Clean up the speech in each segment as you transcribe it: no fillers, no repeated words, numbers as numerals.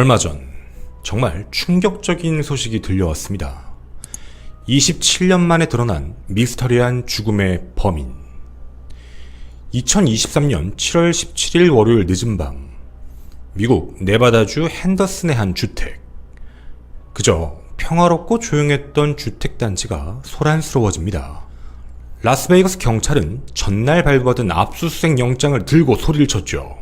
얼마 전 정말 충격적인 소식이 들려왔습니다. 27년 만에 드러난 미스터리한 죽음의 범인. 2023년 7월 17일 월요일 늦은 밤, 미국 네바다주 핸더슨의 한 주택. 그저 평화롭고 조용했던 주택단지가 소란스러워집니다. 라스베이거스 경찰은 전날 발부받은 압수수색 영장을 들고 소리를 쳤죠.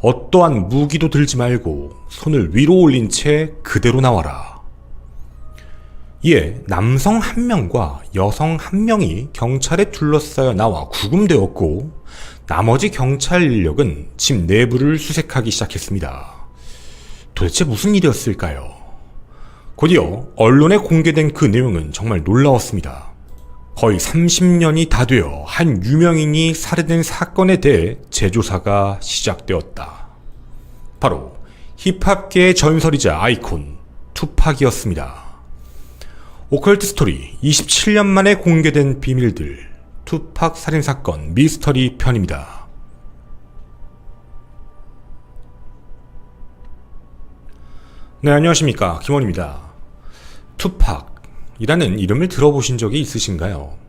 어떠한 무기도 들지 말고 손을 위로 올린 채 그대로 나와라. 이에 남성 1명과 여성 1명이 경찰에 둘러싸여 나와 구금되었고, 나머지 경찰 인력은 집 내부를 수색하기 시작했습니다. 도대체 무슨 일이었을까요? 곧이어 언론에 공개된 그 내용은 정말 놀라웠습니다. 거의 30년이 다 되어 한 유명인이 살해된 사건에 대해 재조사가 시작되었다. 바로 힙합계의 전설이자 아이콘 투팍이었습니다. 오컬트 스토리 27년 만에 공개된 비밀들, 투팍 살인사건 미스터리 편입니다. 네, 안녕하십니까, 김원입니다. 투팍이라는 이름을 들어보신 적이 있으신가요?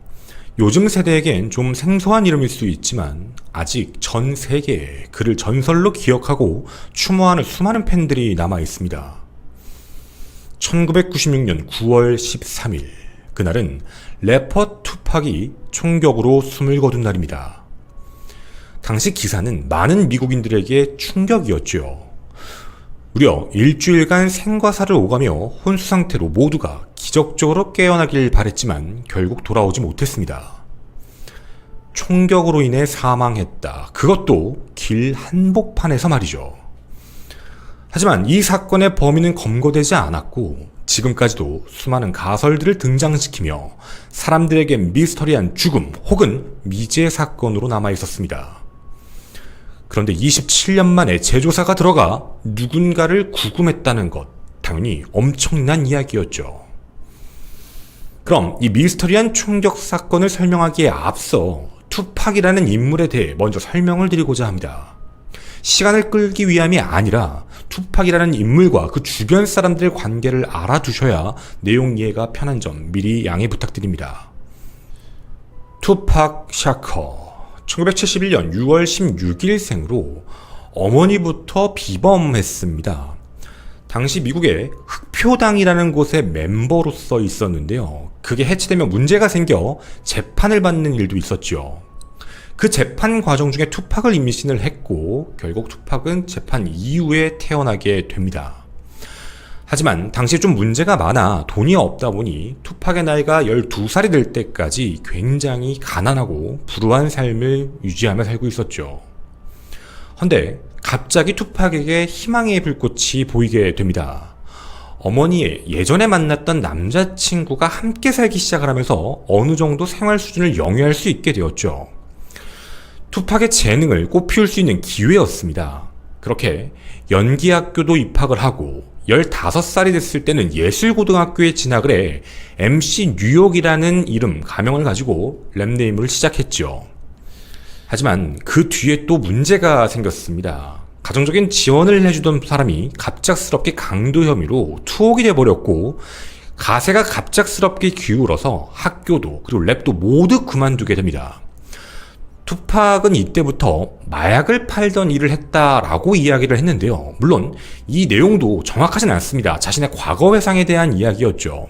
요즘 세대에겐 좀 생소한 이름일 수 있지만 아직 전 세계에 그를 전설로 기억하고 추모하는 수많은 팬들이 남아 있습니다. 1996년 9월 13일, 그날은 래퍼 투팍이 총격으로 숨을 거둔 날입니다. 당시 기사는 많은 미국인들에게 충격이었죠. 무려 일주일간 생과사를 오가며 혼수 상태로 모두가 기적적으로 깨어나길 바랬지만 결국 돌아오지 못했습니다. 총격으로 인해 사망했다. 그것도 길 한복판에서 말이죠. 하지만 이 사건의 범인은 검거되지 않았고 지금까지도 수많은 가설들을 등장시키며 사람들에게 미스터리한 죽음 혹은 미제 사건으로 남아있었습니다. 그런데 27년 만에 재조사가 들어가 누군가를 구금했다는 것, 당연히 엄청난 이야기였죠. 그럼 이 미스터리한 총격 사건을 설명하기에 앞서 투팍이라는 인물에 대해 먼저 설명을 드리고자 합니다. 시간을 끌기 위함이 아니라 투팍이라는 인물과 그 주변 사람들의 관계를 알아두셔야 내용 이해가 편한 점 미리 양해 부탁드립니다. 투팍 샤커, 1971년 6월 16일 생으로 어머니부터 비범했습니다. 당시 미국의 흑표당이라는 곳의 멤버로서 있었는데요. 그게 해체되면 문제가 생겨 재판을 받는 일도 있었죠. 그 재판 과정 중에 투팍을 임신을 했고 결국 투팍은 재판 이후에 태어나게 됩니다. 하지만 당시에 좀 문제가 많아 돈이 없다 보니 투팍의 나이가 12살이 될 때까지 굉장히 가난하고 불우한 삶을 유지하며 살고 있었죠. 헌데 갑자기 투팍에게 희망의 불꽃이 보이게 됩니다. 어머니의 예전에 만났던 남자친구가 함께 살기 시작을 하면서 어느 정도 생활 수준을 영위할 수 있게 되었죠. 투팍의 재능을 꽃피울 수 있는 기회였습니다. 그렇게 연기학교도 입학을 하고 15살이 됐을 때는 예술고등학교에 진학을 해 MC 뉴욕이라는 이름, 가명을 가지고 랩네임을 시작했죠. 하지만 그 뒤에 또 문제가 생겼습니다. 가정적인 지원을 해주던 사람이 갑작스럽게 강도 혐의로 투옥이 돼버렸고 가세가 갑작스럽게 기울어서 학교도 그리고 랩도 모두 그만두게 됩니다. 투팍은 이때부터 마약을 팔던 일을 했다라고 이야기를 했는데요. 물론 이 내용도 정확하진 않습니다. 자신의 과거 회상에 대한 이야기였죠.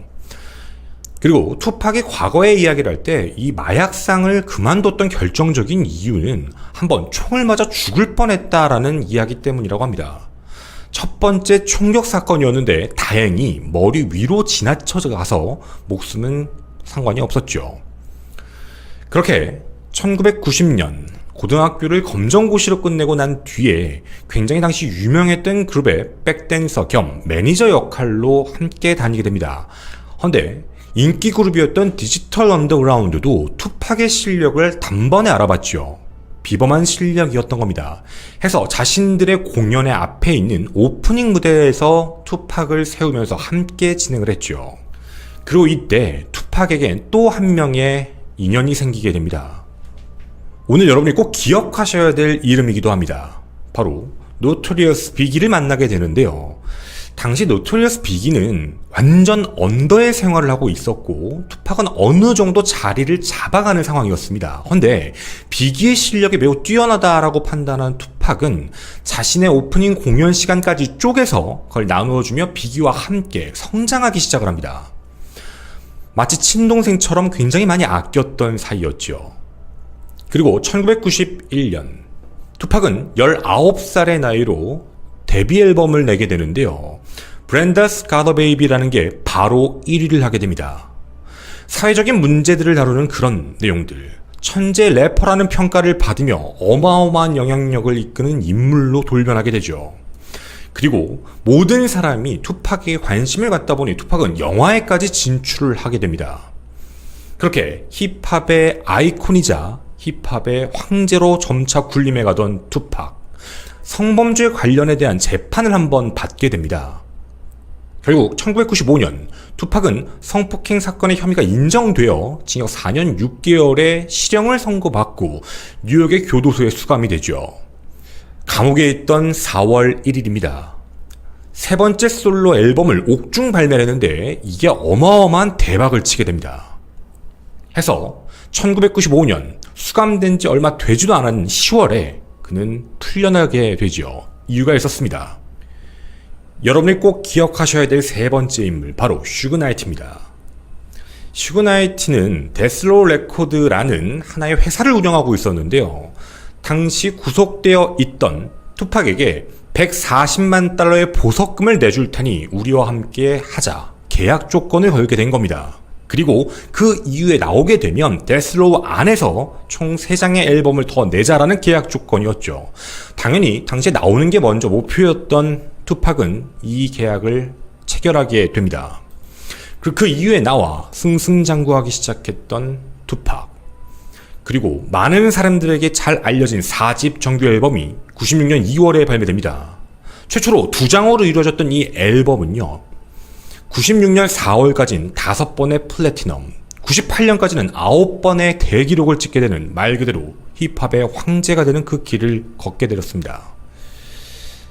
그리고 투팍의 과거의 이야기를 할 때 이 마약상을 그만뒀던 결정적인 이유는 한번 총을 맞아 죽을 뻔했다라는 이야기 때문이라고 합니다. 첫 번째 총격 사건이었는데 다행히 머리 위로 지나쳐 가서 목숨은 상관이 없었죠. 그렇게 1990년 고등학교를 검정고시로 끝내고 난 뒤에 굉장히 당시 유명했던 그룹의 백댄서 겸 매니저 역할로 함께 다니게 됩니다. 헌데 인기 그룹이었던 디지털 언더그라운드도 투팍의 실력을 단번에 알아봤죠. 비범한 실력이었던 겁니다. 해서 자신들의 공연의 앞에 있는 오프닝 무대에서 투팍을 세우면서 함께 진행을 했죠. 그리고 이때 투팍에겐 또 한 명의 인연이 생기게 됩니다. 오늘 여러분이 꼭 기억하셔야 될 이름이기도 합니다. 바로 노토리어스 비기를 만나게 되는데요. 당시 노토리어스 비기는 완전 언더의 생활을 하고 있었고 투팍은 어느 정도 자리를 잡아가는 상황이었습니다. 그런데 비기의 실력이 매우 뛰어나다라고 판단한 투팍은 자신의 오프닝 공연 시간까지 쪼개서 그걸 나누어주며 비기와 함께 성장하기 시작을 합니다. 마치 친동생처럼 굉장히 많이 아꼈던 사이였죠. 그리고 1991년 투팍은 19살의 나이로 데뷔 앨범을 내게 되는데요. 브렌다's Got a Baby라는 게 바로 1위를 하게 됩니다. 사회적인 문제들을 다루는 그런 내용들, 천재 래퍼라는 평가를 받으며 어마어마한 영향력을 이끄는 인물로 돌변하게 되죠. 그리고 모든 사람이 투팍에 관심을 갖다 보니 투팍은 영화에까지 진출을 하게 됩니다. 그렇게 힙합의 아이콘이자 힙합의 황제로 점차 군림해가던 투팍. 성범죄 관련에 대한 재판을 한번 받게 됩니다. 결국 1995년 투팍은 성폭행 사건의 혐의가 인정되어 징역 4년 6개월의 실형을 선고받고 뉴욕의 교도소에 수감이 되죠. 감옥에 있던 4월 1일입니다. 세 번째 솔로 앨범을 옥중 발매를 했는데 이게 어마어마한 대박을 치게 됩니다. 해서 1995년 수감된 지 얼마 되지도 않은 10월에 그는 풀려나게 되죠. 이유가 있었습니다. 여러분이 꼭 기억하셔야 될 세 번째 인물, 바로 슈그나이트입니다. 슈그나이트는 데스로우 레코드라는 하나의 회사를 운영하고 있었는데요. 당시 구속되어 있던 투팍에게 140만 달러의 보석금을 내줄 테니 우리와 함께 하자 계약 조건을 걸게 된 겁니다. 그리고 그 이후에 나오게 되면 데스로우 안에서 총 3장의 앨범을 더 내자라는 계약 조건이었죠. 당연히 당시에 나오는 게 먼저 목표였던 투팍은 이 계약을 체결하게 됩니다. 그리고 그 이후에 나와 승승장구하기 시작했던 투팍. 그리고 많은 사람들에게 잘 알려진 4집 정규 앨범이 96년 2월에 발매됩니다. 최초로 2장으로 이루어졌던 이 앨범은요, 96년 4월까지는 5번의 플래티넘, 98년까지는 9번의 대기록을 찍게 되는 말 그대로 힙합의 황제가 되는 그 길을 걷게 되었습니다.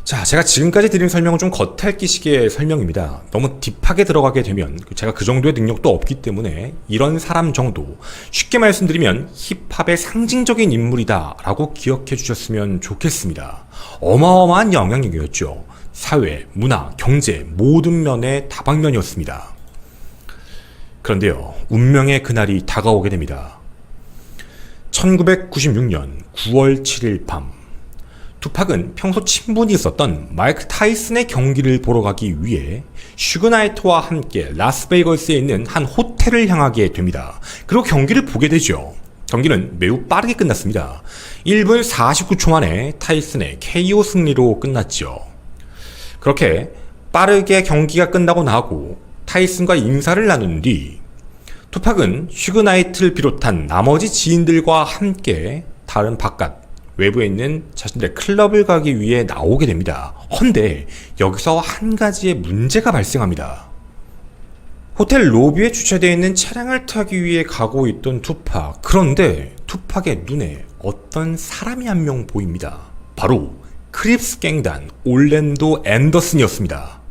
자, 제가 지금까지 드린 설명은 좀 겉핥기식의 설명입니다. 너무 딥하게 들어가게 되면 제가 그 정도의 능력도 없기 때문에 이런 사람 정도, 쉽게 말씀드리면 힙합의 상징적인 인물이다 라고 기억해 주셨으면 좋겠습니다. 어마어마한 영향력이었죠. 사회, 문화, 경제 모든 면의 다방면이었습니다. 그런데요, 운명의 그날이 다가오게 됩니다. 1996년 9월 7일 밤, 투팍은 평소 친분이 있었던 마이크 타이슨의 경기를 보러 가기 위해 슈그나이트와 함께 라스베이거스에 있는 한 호텔을 향하게 됩니다. 그리고 경기를 보게 되죠. 경기는 매우 빠르게 끝났습니다. 1분 49초 만에 타이슨의 KO 승리로 끝났죠. 그렇게 빠르게 경기가 끝나고 나고 타이슨과 인사를 나눈 뒤 투팍은 슈그나이트를 비롯한 나머지 지인들과 함께 다른 바깥 외부에 있는 자신들의 클럽을 가기 위해 나오게 됩니다. 헌데 여기서 한 가지의 문제가 발생합니다. 호텔 로비에 주차되어 있는 차량을 타기 위해 가고 있던 투팍. 그런데 투팍의 눈에 어떤 사람이 한 명 보입니다. 바로 크립스 갱단 올랜도 앤더슨이었습니다.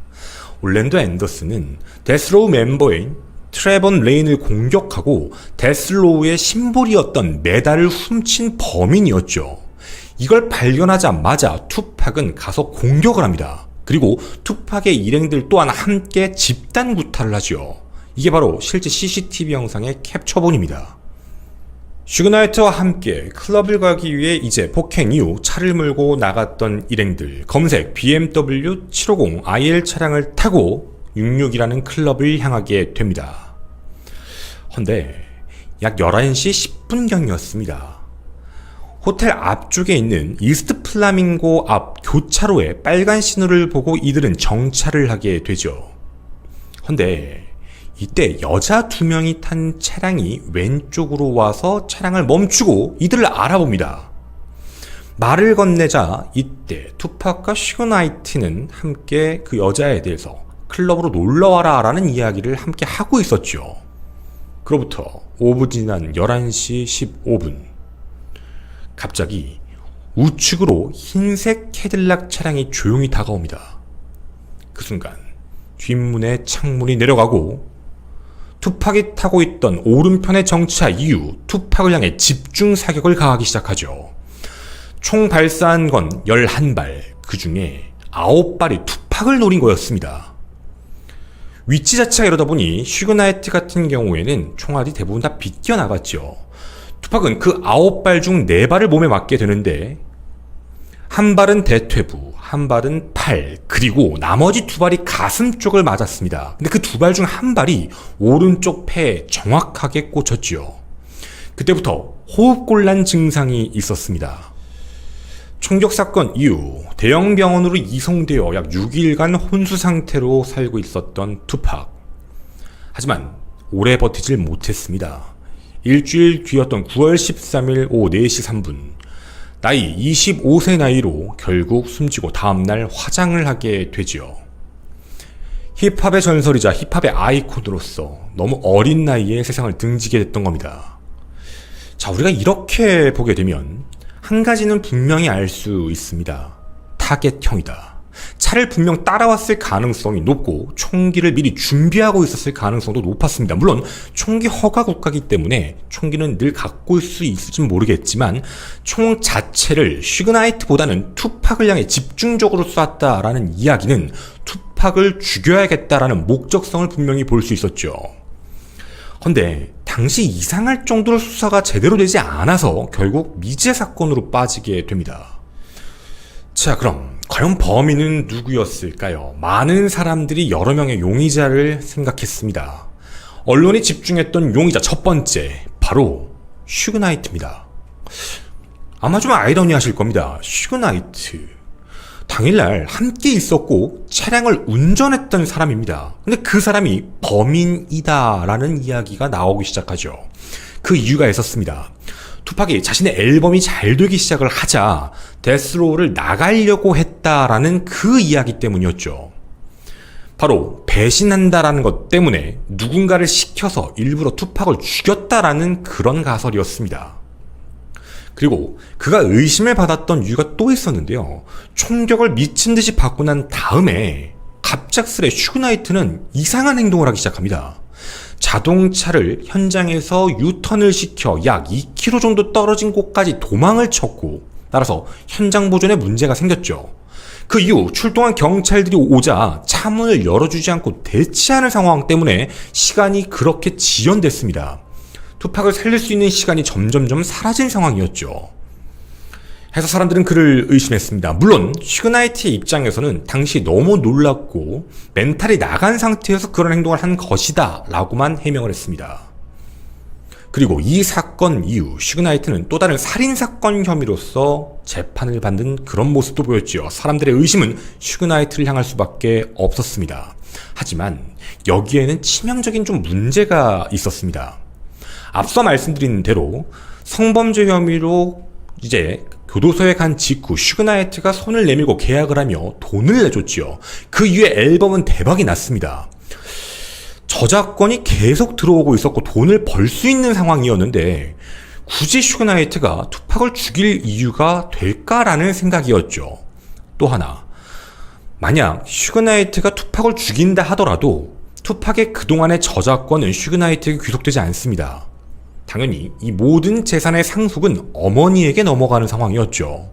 올랜도 앤더슨은 데스로우 멤버인 트레번 레인을 공격하고 데스로우의 심볼이었던 메달을 훔친 범인이었죠. 이걸 발견하자마자 투팍은 가서 공격을 합니다. 그리고 투팍의 일행들 또한 함께 집단 구타를 하죠. 이게 바로 실제 CCTV 영상의 캡처본입니다. 슈그나이트와 함께 클럽을 가기 위해 이제 폭행 이후 차를 몰고 나갔던 일행들, 검색 BMW 750IL 차량을 타고 66이라는 클럽을 향하게 됩니다. 헌데 약 11시 10분경이었습니다. 호텔 앞쪽에 있는 이스트 플라밍고 앞 교차로에 빨간 신호를 보고 이들은 정차를 하게 되죠. 헌데 이때 여자 2명이 탄 차량이 왼쪽으로 와서 차량을 멈추고 이들을 알아봅니다. 말을 건네자 이때 투팍과 슈그나이트는 함께 그 여자에 대해서 클럽으로 놀러와라 라는 이야기를 함께 하고 있었죠. 그로부터 5분 지난 11시 15분 갑자기 우측으로 흰색 캐딜락 차량이 조용히 다가옵니다. 그 순간 뒷문의 창문이 내려가고 투팍이 타고 있던 오른편에 정차한 이후 투팍을 향해 집중 사격을 가하기 시작하죠. 총 발사한 건 11발, 그 중에 9발이 투팍을 노린 거였습니다. 위치 자체가 이러다 보니 슈그나이트 같은 경우에는 총알이 대부분 다 비껴나갔죠. 투팍은 그 9발 중 4발을 몸에 맞게 되는데 한 발은 대퇴부, 한 발은 팔, 그리고 나머지 2발이 가슴 쪽을 맞았습니다. 근데 그 2발 중 한 발이 오른쪽 폐에 정확하게 꽂혔죠. 그때부터 호흡곤란 증상이 있었습니다. 총격 사건 이후 대형 병원으로 이송되어 약 6일간 혼수 상태로 살고 있었던 투팍. 하지만 오래 버티질 못했습니다. 일주일 뒤였던 9월 13일 오후 4시 3분 나이 25세 나이로 결국 숨지고 다음날 화장을 하게 되지요. 힙합의 전설이자 힙합의 아이콘으로서 너무 어린 나이에 세상을 등지게 됐던 겁니다. 자, 우리가 이렇게 보게 되면 한 가지는 분명히 알 수 있습니다. 타겟형이다. 차를 분명 따라왔을 가능성이 높고 총기를 미리 준비하고 있었을 가능성도 높았습니다. 물론 총기 허가 국가이기 때문에 총기는 늘 갖고 있을 수 있을지는 모르겠지만 총 자체를 슈그나이트보다는 투팍을 향해 집중적으로 쐈다라는 이야기는 투팍을 죽여야겠다라는 목적성을 분명히 볼 수 있었죠. 근데 당시 이상할 정도로 수사가 제대로 되지 않아서 결국 미제 사건으로 빠지게 됩니다. 자, 그럼 과연 범인은 누구였을까요? 많은 사람들이 여러 명의 용의자를 생각했습니다. 언론이 집중했던 용의자 첫 번째, 바로 슈그나이트입니다. 아마 좀 아이러니하실 겁니다. 슈그나이트. 당일날 함께 있었고 차량을 운전했던 사람입니다. 근데 그 사람이 범인이다라는 이야기가 나오기 시작하죠. 그 이유가 있었습니다. 투팍이 자신의 앨범이 잘 되기 시작을 하자 데스로우를 나가려고 했다라는 그 이야기 때문이었죠. 바로 배신한다라는 것 때문에 누군가를 시켜서 일부러 투팍을 죽였다라는 그런 가설이었습니다. 그리고 그가 의심을 받았던 이유가 또 있었는데요. 총격을 미친 듯이 받고 난 다음에 갑작스레 슈그나이트는 이상한 행동을 하기 시작합니다. 자동차를 현장에서 유턴을 시켜 약 2km 정도 떨어진 곳까지 도망을 쳤고, 따라서 현장 보존에 문제가 생겼죠. 그 이후 출동한 경찰들이 오자 차문을 열어주지 않고 대치하는 상황 때문에 시간이 그렇게 지연됐습니다. 투팍을 살릴 수 있는 시간이 점점점 사라진 상황이었죠. 해서 사람들은 그를 의심했습니다. 물론 슈그나이트의 입장에서는 당시 너무 놀랐고 멘탈이 나간 상태여서 그런 행동을 한 것이다 라고만 해명을 했습니다. 그리고 이 사건 이후 슈그나이트는 또 다른 살인사건 혐의로서 재판을 받는 그런 모습도 보였죠. 사람들의 의심은 슈그나이트를 향할 수밖에 없었습니다. 하지만 여기에는 치명적인 좀 문제가 있었습니다. 앞서 말씀드린 대로 성범죄 혐의로 이제 교도소에 간 직후 슈그나이트가 손을 내밀고 계약을 하며 돈을 내줬지요. 그 이후에 앨범은 대박이 났습니다. 저작권이 계속 들어오고 있었고 돈을 벌 수 있는 상황이었는데 굳이 슈그나이트가 투팍을 죽일 이유가 될까라는 생각이었죠. 또 하나, 만약 슈그나이트가 투팍을 죽인다 하더라도 투팍의 그동안의 저작권은 슈그나이트에게 귀속되지 않습니다. 당연히 이 모든 재산의 상속은 어머니에게 넘어가는 상황이었죠.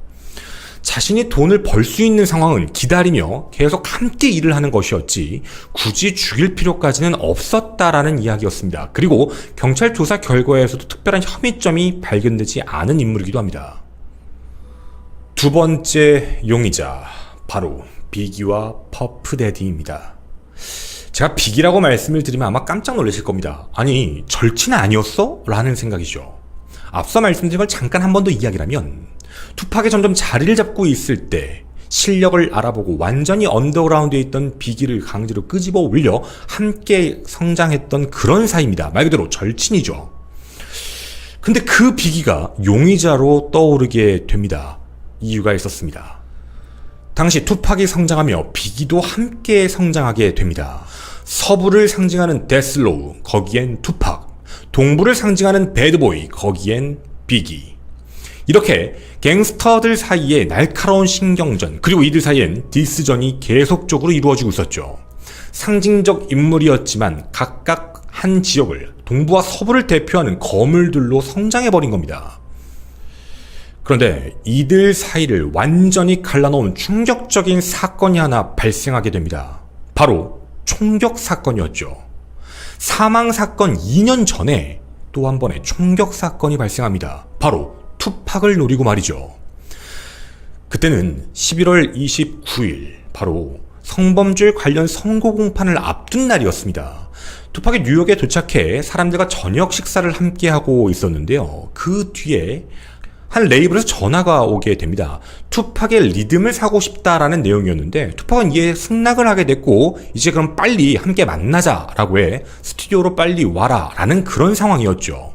자신이 돈을 벌 수 있는 상황은 기다리며 계속 함께 일을 하는 것이었지 굳이 죽일 필요까지는 없었다라는 이야기였습니다. 그리고 경찰 조사 결과에서도 특별한 혐의점이 발견되지 않은 인물이기도 합니다. 두 번째 용의자, 바로 비기와 퍼프데디입니다. 제가 빅이라고 말씀을 드리면 아마 깜짝 놀라실 겁니다. 아니, 절친 아니었어? 라는 생각이죠. 앞서 말씀드린 걸 잠깐 한 번 더 이야기를 하면 투팍이 점점 자리를 잡고 있을 때 실력을 알아보고 완전히 언더그라운드에 있던 빅이를 강제로 끄집어 올려 함께 성장했던 그런 사이입니다. 말 그대로 절친이죠. 근데 그 빅이가 용의자로 떠오르게 됩니다. 이유가 있었습니다. 당시 투팍이 성장하며 비기도 함께 성장하게 됩니다. 서부를 상징하는 데스로우, 거기엔 투팍. 동부를 상징하는 배드보이, 거기엔 비기. 이렇게 갱스터들 사이에 날카로운 신경전, 그리고 이들 사이엔 디스전이 계속적으로 이루어지고 있었죠. 상징적 인물이었지만 각각 한 지역을, 동부와 서부를 대표하는 거물들로 성장해버린 겁니다. 그런데 이들 사이를 완전히 갈라놓은 충격적인 사건이 하나 발생하게 됩니다. 바로 총격 사건이었죠. 사망 사건 2년 전에 또 한 번의 총격 사건이 발생합니다. 바로 투팍을 노리고 말이죠. 그때는 11월 29일, 바로 성범죄 관련 선고 공판을 앞둔 날이었습니다. 투팍이 뉴욕에 도착해 사람들과 저녁 식사를 함께 하고 있었는데요. 그 뒤에 한 레이블에서 전화가 오게 됩니다. 투팍의 리듬을 사고 싶다라는 내용이었는데, 투팍은 이에 승낙을 하게 됐고, 이제 그럼 빨리 함께 만나자라고 해 스튜디오로 빨리 와라 라는 그런 상황이었죠.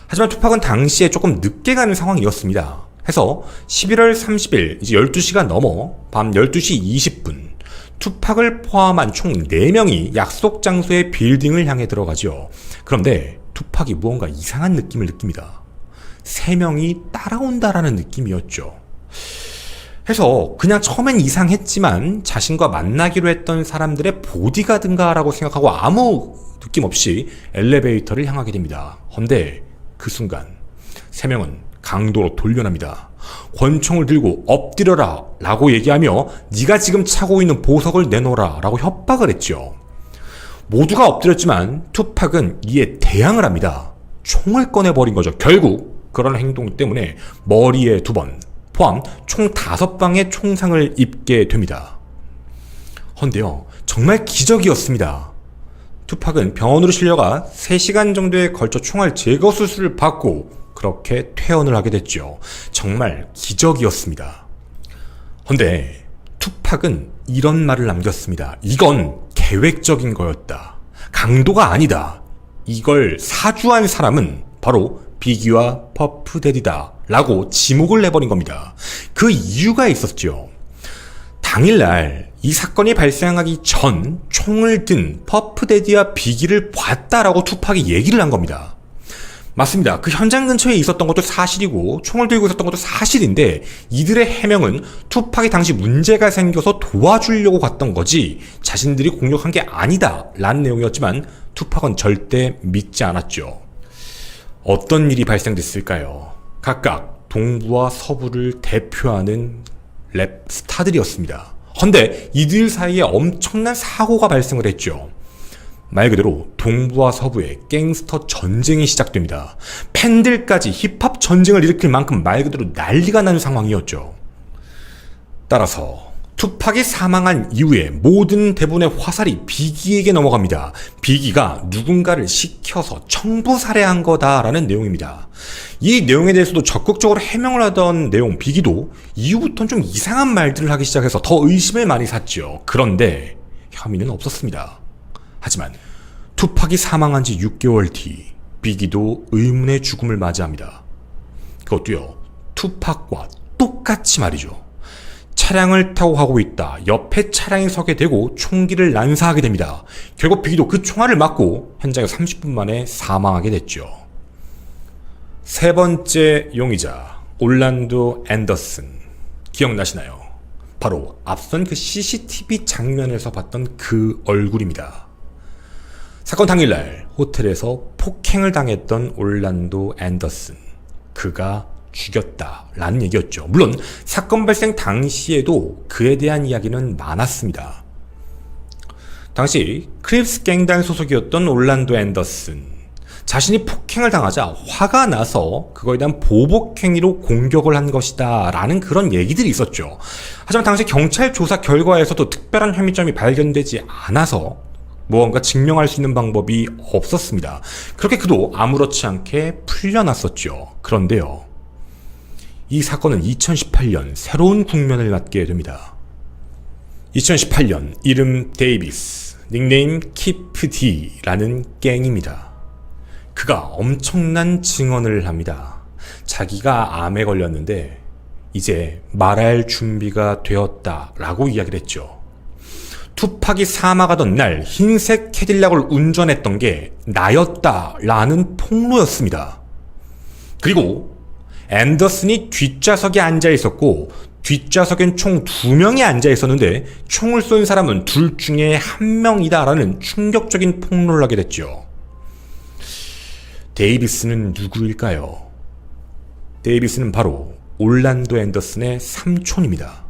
하지만 투팍은 당시에 조금 늦게 가는 상황이었습니다. 해서 11월 30일 이제 12시가 넘어 밤 12시 20분 투팍을 포함한 총 4명이 약속 장소의 빌딩을 향해 들어가죠. 그런데 투팍이 무언가 이상한 느낌을 느낍니다. 3명이 따라온다라는 느낌이었죠. 해서 그냥 처음엔 이상했지만 자신과 만나기로 했던 사람들의 보디가든가라고 생각하고 아무 느낌 없이 엘리베이터를 향하게 됩니다. 헌데 그 순간 3명은 강도로 돌려납니다. 권총을 들고 엎드려라 라고 얘기하며 네가 지금 차고 있는 보석을 내놓으라 라고 협박을 했죠. 모두가 엎드렸지만 투팍은 이에 대항을 합니다. 총을 꺼내버린 거죠. 결국 그런 행동 때문에 머리에 2번, 포함 총 5방의 총상을 입게 됩니다. 헌데요, 정말 기적이었습니다. 투팍은 병원으로 실려가 3시간 정도에 걸쳐 총알 제거 수술을 받고 그렇게 퇴원을 하게 됐죠. 정말 기적이었습니다. 헌데 투팍은 이런 말을 남겼습니다. 이건 계획적인 거였다. 강도가 아니다. 이걸 사주한 사람은 바로 비기와 퍼프데디다 라고 지목을 내버린 겁니다. 그 이유가 있었죠. 당일날 이 사건이 발생하기 전 총을 든 퍼프데디와 비기를 봤다라고 투팍이 얘기를 한 겁니다. 맞습니다. 그 현장 근처에 있었던 것도 사실이고 총을 들고 있었던 것도 사실인데 이들의 해명은 투팍이 당시 문제가 생겨서 도와주려고 갔던 거지 자신들이 공격한 게 아니다 라는 내용이었지만 투팍은 절대 믿지 않았죠. 어떤 일이 발생됐을까요? 각각 동부와 서부를 대표하는 랩 스타들이었습니다. 헌데 이들 사이에 엄청난 사고가 발생을 했죠. 말 그대로 동부와 서부의 갱스터 전쟁이 시작됩니다. 팬들까지 힙합 전쟁을 일으킬 만큼 말 그대로 난리가 나는 상황이었죠. 따라서 투팍이 사망한 이후에 모든 대부분의 화살이 비기에게 넘어갑니다. 비기가 누군가를 시켜서 청부 살해한 거다라는 내용입니다. 이 내용에 대해서도 적극적으로 해명을 하던 내용 비기도 이후부터는 좀 이상한 말들을 하기 시작해서 더 의심을 많이 샀죠. 그런데 혐의는 없었습니다. 하지만 투팍이 사망한 지 6개월 뒤 비기도 의문의 죽음을 맞이합니다. 그것도요, 투팍과 똑같이 말이죠. 차량을 타고 가고 있다. 옆에 차량이 서게 되고 총기를 난사하게 됩니다. 결국 비기도 그 총알을 맞고 현장에 30분 만에 사망하게 됐죠. 세 번째 용의자 올란도 앤더슨 기억나시나요? 바로 앞선 그 CCTV 장면에서 봤던 그 얼굴입니다. 사건 당일날 호텔에서 폭행을 당했던 올란도 앤더슨, 그가 죽였다라는 얘기였죠. 물론 사건 발생 당시에도 그에 대한 이야기는 많았습니다. 당시 크립스 갱단 소속이었던 올란도 앤더슨, 자신이 폭행을 당하자 화가 나서 그거에 대한 보복행위로 공격을 한 것이다 라는 그런 얘기들이 있었죠. 하지만 당시 경찰 조사 결과에서도 특별한 혐의점이 발견되지 않아서 무언가 증명할 수 있는 방법이 없었습니다. 그렇게 그도 아무렇지 않게 풀려났었죠. 그런데요, 이 사건은 2018년 새로운 국면을 맞게 됩니다. 2018년 이름 데이비스, 닉네임 키프 D라는 갱입니다. 그가 엄청난 증언을 합니다. 자기가 암에 걸렸는데 이제 말할 준비가 되었다라고 이야기를 했죠. 투팍이 사망하던 날 흰색 캐딜락을 운전했던 게 나였다라는 폭로였습니다. 그리고 앤더슨이 뒷좌석에 앉아 있었고 뒷좌석엔 총 2명이 앉아 있었는데 총을 쏜 사람은 둘 중에 한 명이다라는 충격적인 폭로를 하게 됐죠. 데이비스는 누구일까요? 데이비스는 바로 올란도 앤더슨의 삼촌입니다.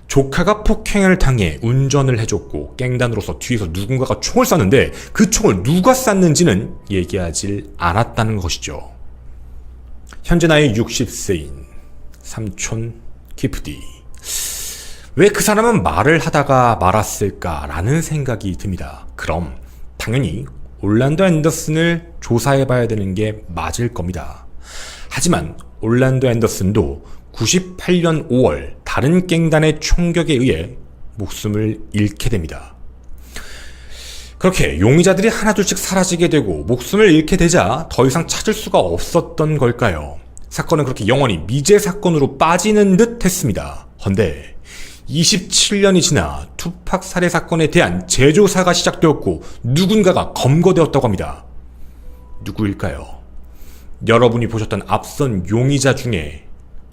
조카가 폭행을 당해 운전을 해줬고 깽단으로서 뒤에서 누군가가 총을 쐈는데 그 총을 누가 쐈는지는 얘기하지 않았다는 것이죠. 현재 나이 60세인 삼촌 키프디. 왜 그 사람은 말을 하다가 말았을까라는 생각이 듭니다. 그럼 당연히 올란도 앤더슨을 조사해봐야 되는 게 맞을 겁니다. 하지만 올란도 앤더슨도 98년 5월 다른 갱단의 총격에 의해 목숨을 잃게 됩니다. 그렇게 용의자들이 하나둘씩 사라지게 되고 목숨을 잃게 되자 더 이상 찾을 수가 없었던 걸까요? 사건은 그렇게 영원히 미제 사건으로 빠지는 듯 했습니다. 헌데 27년이 지나 투팍 살해 사건에 대한 재조사가 시작되었고 누군가가 검거되었다고 합니다. 누구일까요? 여러분이 보셨던 앞선 용의자 중에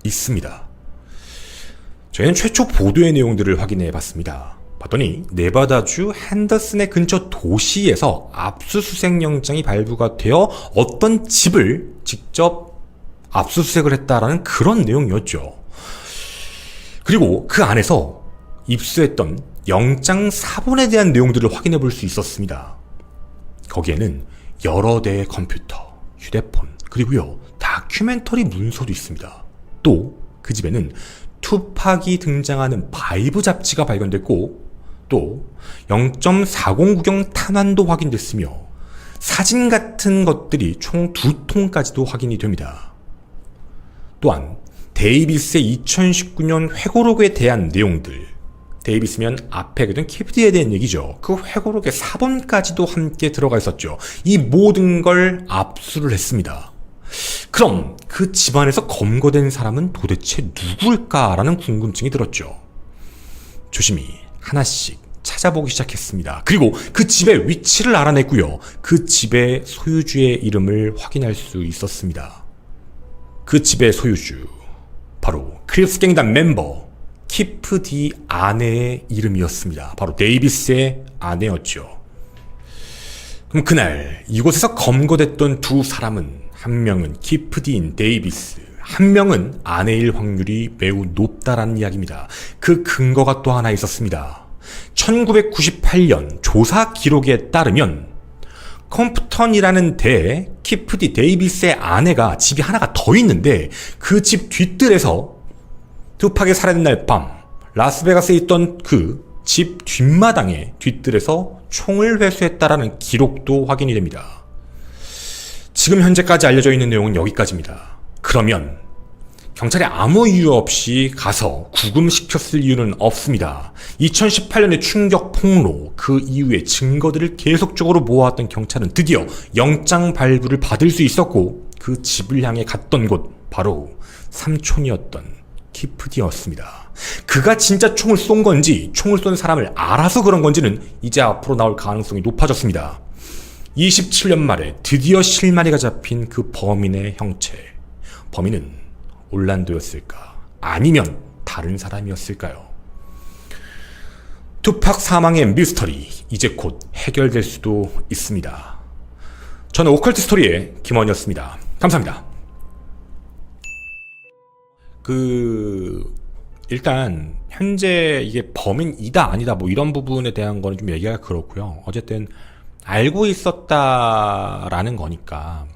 있습니다. 저희는 최초 보도의 내용들을 확인해 봤습니다. 봤더니 네바다주 핸더슨의 근처 도시에서 압수수색 영장이 발부가 되어 어떤 집을 직접 압수수색을 했다라는 그런 내용이었죠. 그리고 그 안에서 입수했던 영장 사본에 대한 내용들을 확인해 볼 수 있었습니다. 거기에는 여러 대의 컴퓨터, 휴대폰, 그리고요 다큐멘터리 문서도 있습니다. 또 그 집에는 투팍이 등장하는 바이브 잡지가 발견됐고 또 0.40구경 탄환도 확인됐으며 사진 같은 것들이 총 2통까지도 확인이 됩니다. 또한 데이비스의 2019년 회고록에 대한 내용들, 데이비스면 앞에 그던 키프디에 대한 얘기죠. 그 회고록의 사본까지도 함께 들어가 있었죠. 이 모든 걸 압수를 했습니다. 그럼 그 집안에서 검거된 사람은 도대체 누굴까라는 궁금증이 들었죠. 조심히 하나씩 찾아보기 시작했습니다. 그리고 그 집의 위치를 알아냈고요. 그 집의 소유주의 이름을 확인할 수 있었습니다. 그 집의 소유주, 바로 크립스 갱단 멤버 키프디 아내의 이름이었습니다. 바로 데이비스의 아내였죠. 그럼 그날 이곳에서 검거됐던 두 사람은 한 명은 키프디인 데이비스, 한 명은 아내일 확률이 매우 높다라는 이야기입니다. 그 근거가 또 하나 있었습니다. 1998년 조사 기록에 따르면 컴프턴이라는 데에 키프디 데이비스의 아내가 집이 하나가 더 있는데 그 집 뒤뜰에서 투팍이 살해된 날 밤 라스베가스에 있던 그 집 뒷마당에 뒤뜰에서 총을 회수했다라는 기록도 확인이 됩니다. 지금 현재까지 알려져 있는 내용은 여기까지입니다. 그러면 경찰이 아무 이유 없이 가서 구금시켰을 이유는 없습니다. 2018년의 충격 폭로, 그 이후에 증거들을 계속적으로 모아왔던 경찰은 드디어 영장 발부를 받을 수 있었고 그 집을 향해 갔던 곳, 바로 삼촌이었던 키프디였습니다. 그가 진짜 총을 쏜 건지 총을 쏜 사람을 알아서 그런 건지는 이제 앞으로 나올 가능성이 높아졌습니다. 27년 말에 드디어 실마리가 잡힌 그 범인의 형체. 범인은 올란도였을까? 아니면 다른 사람이었을까요? 투팍 사망의 미스터리, 이제 곧 해결될 수도 있습니다. 저는 오컬트 스토리의 김원이었습니다. 감사합니다. 일단 현재 이게 범인이다 아니다 뭐 이런 부분에 대한 거는 좀 얘기가 그렇고요. 어쨌든 알고 있었다라는 거니까.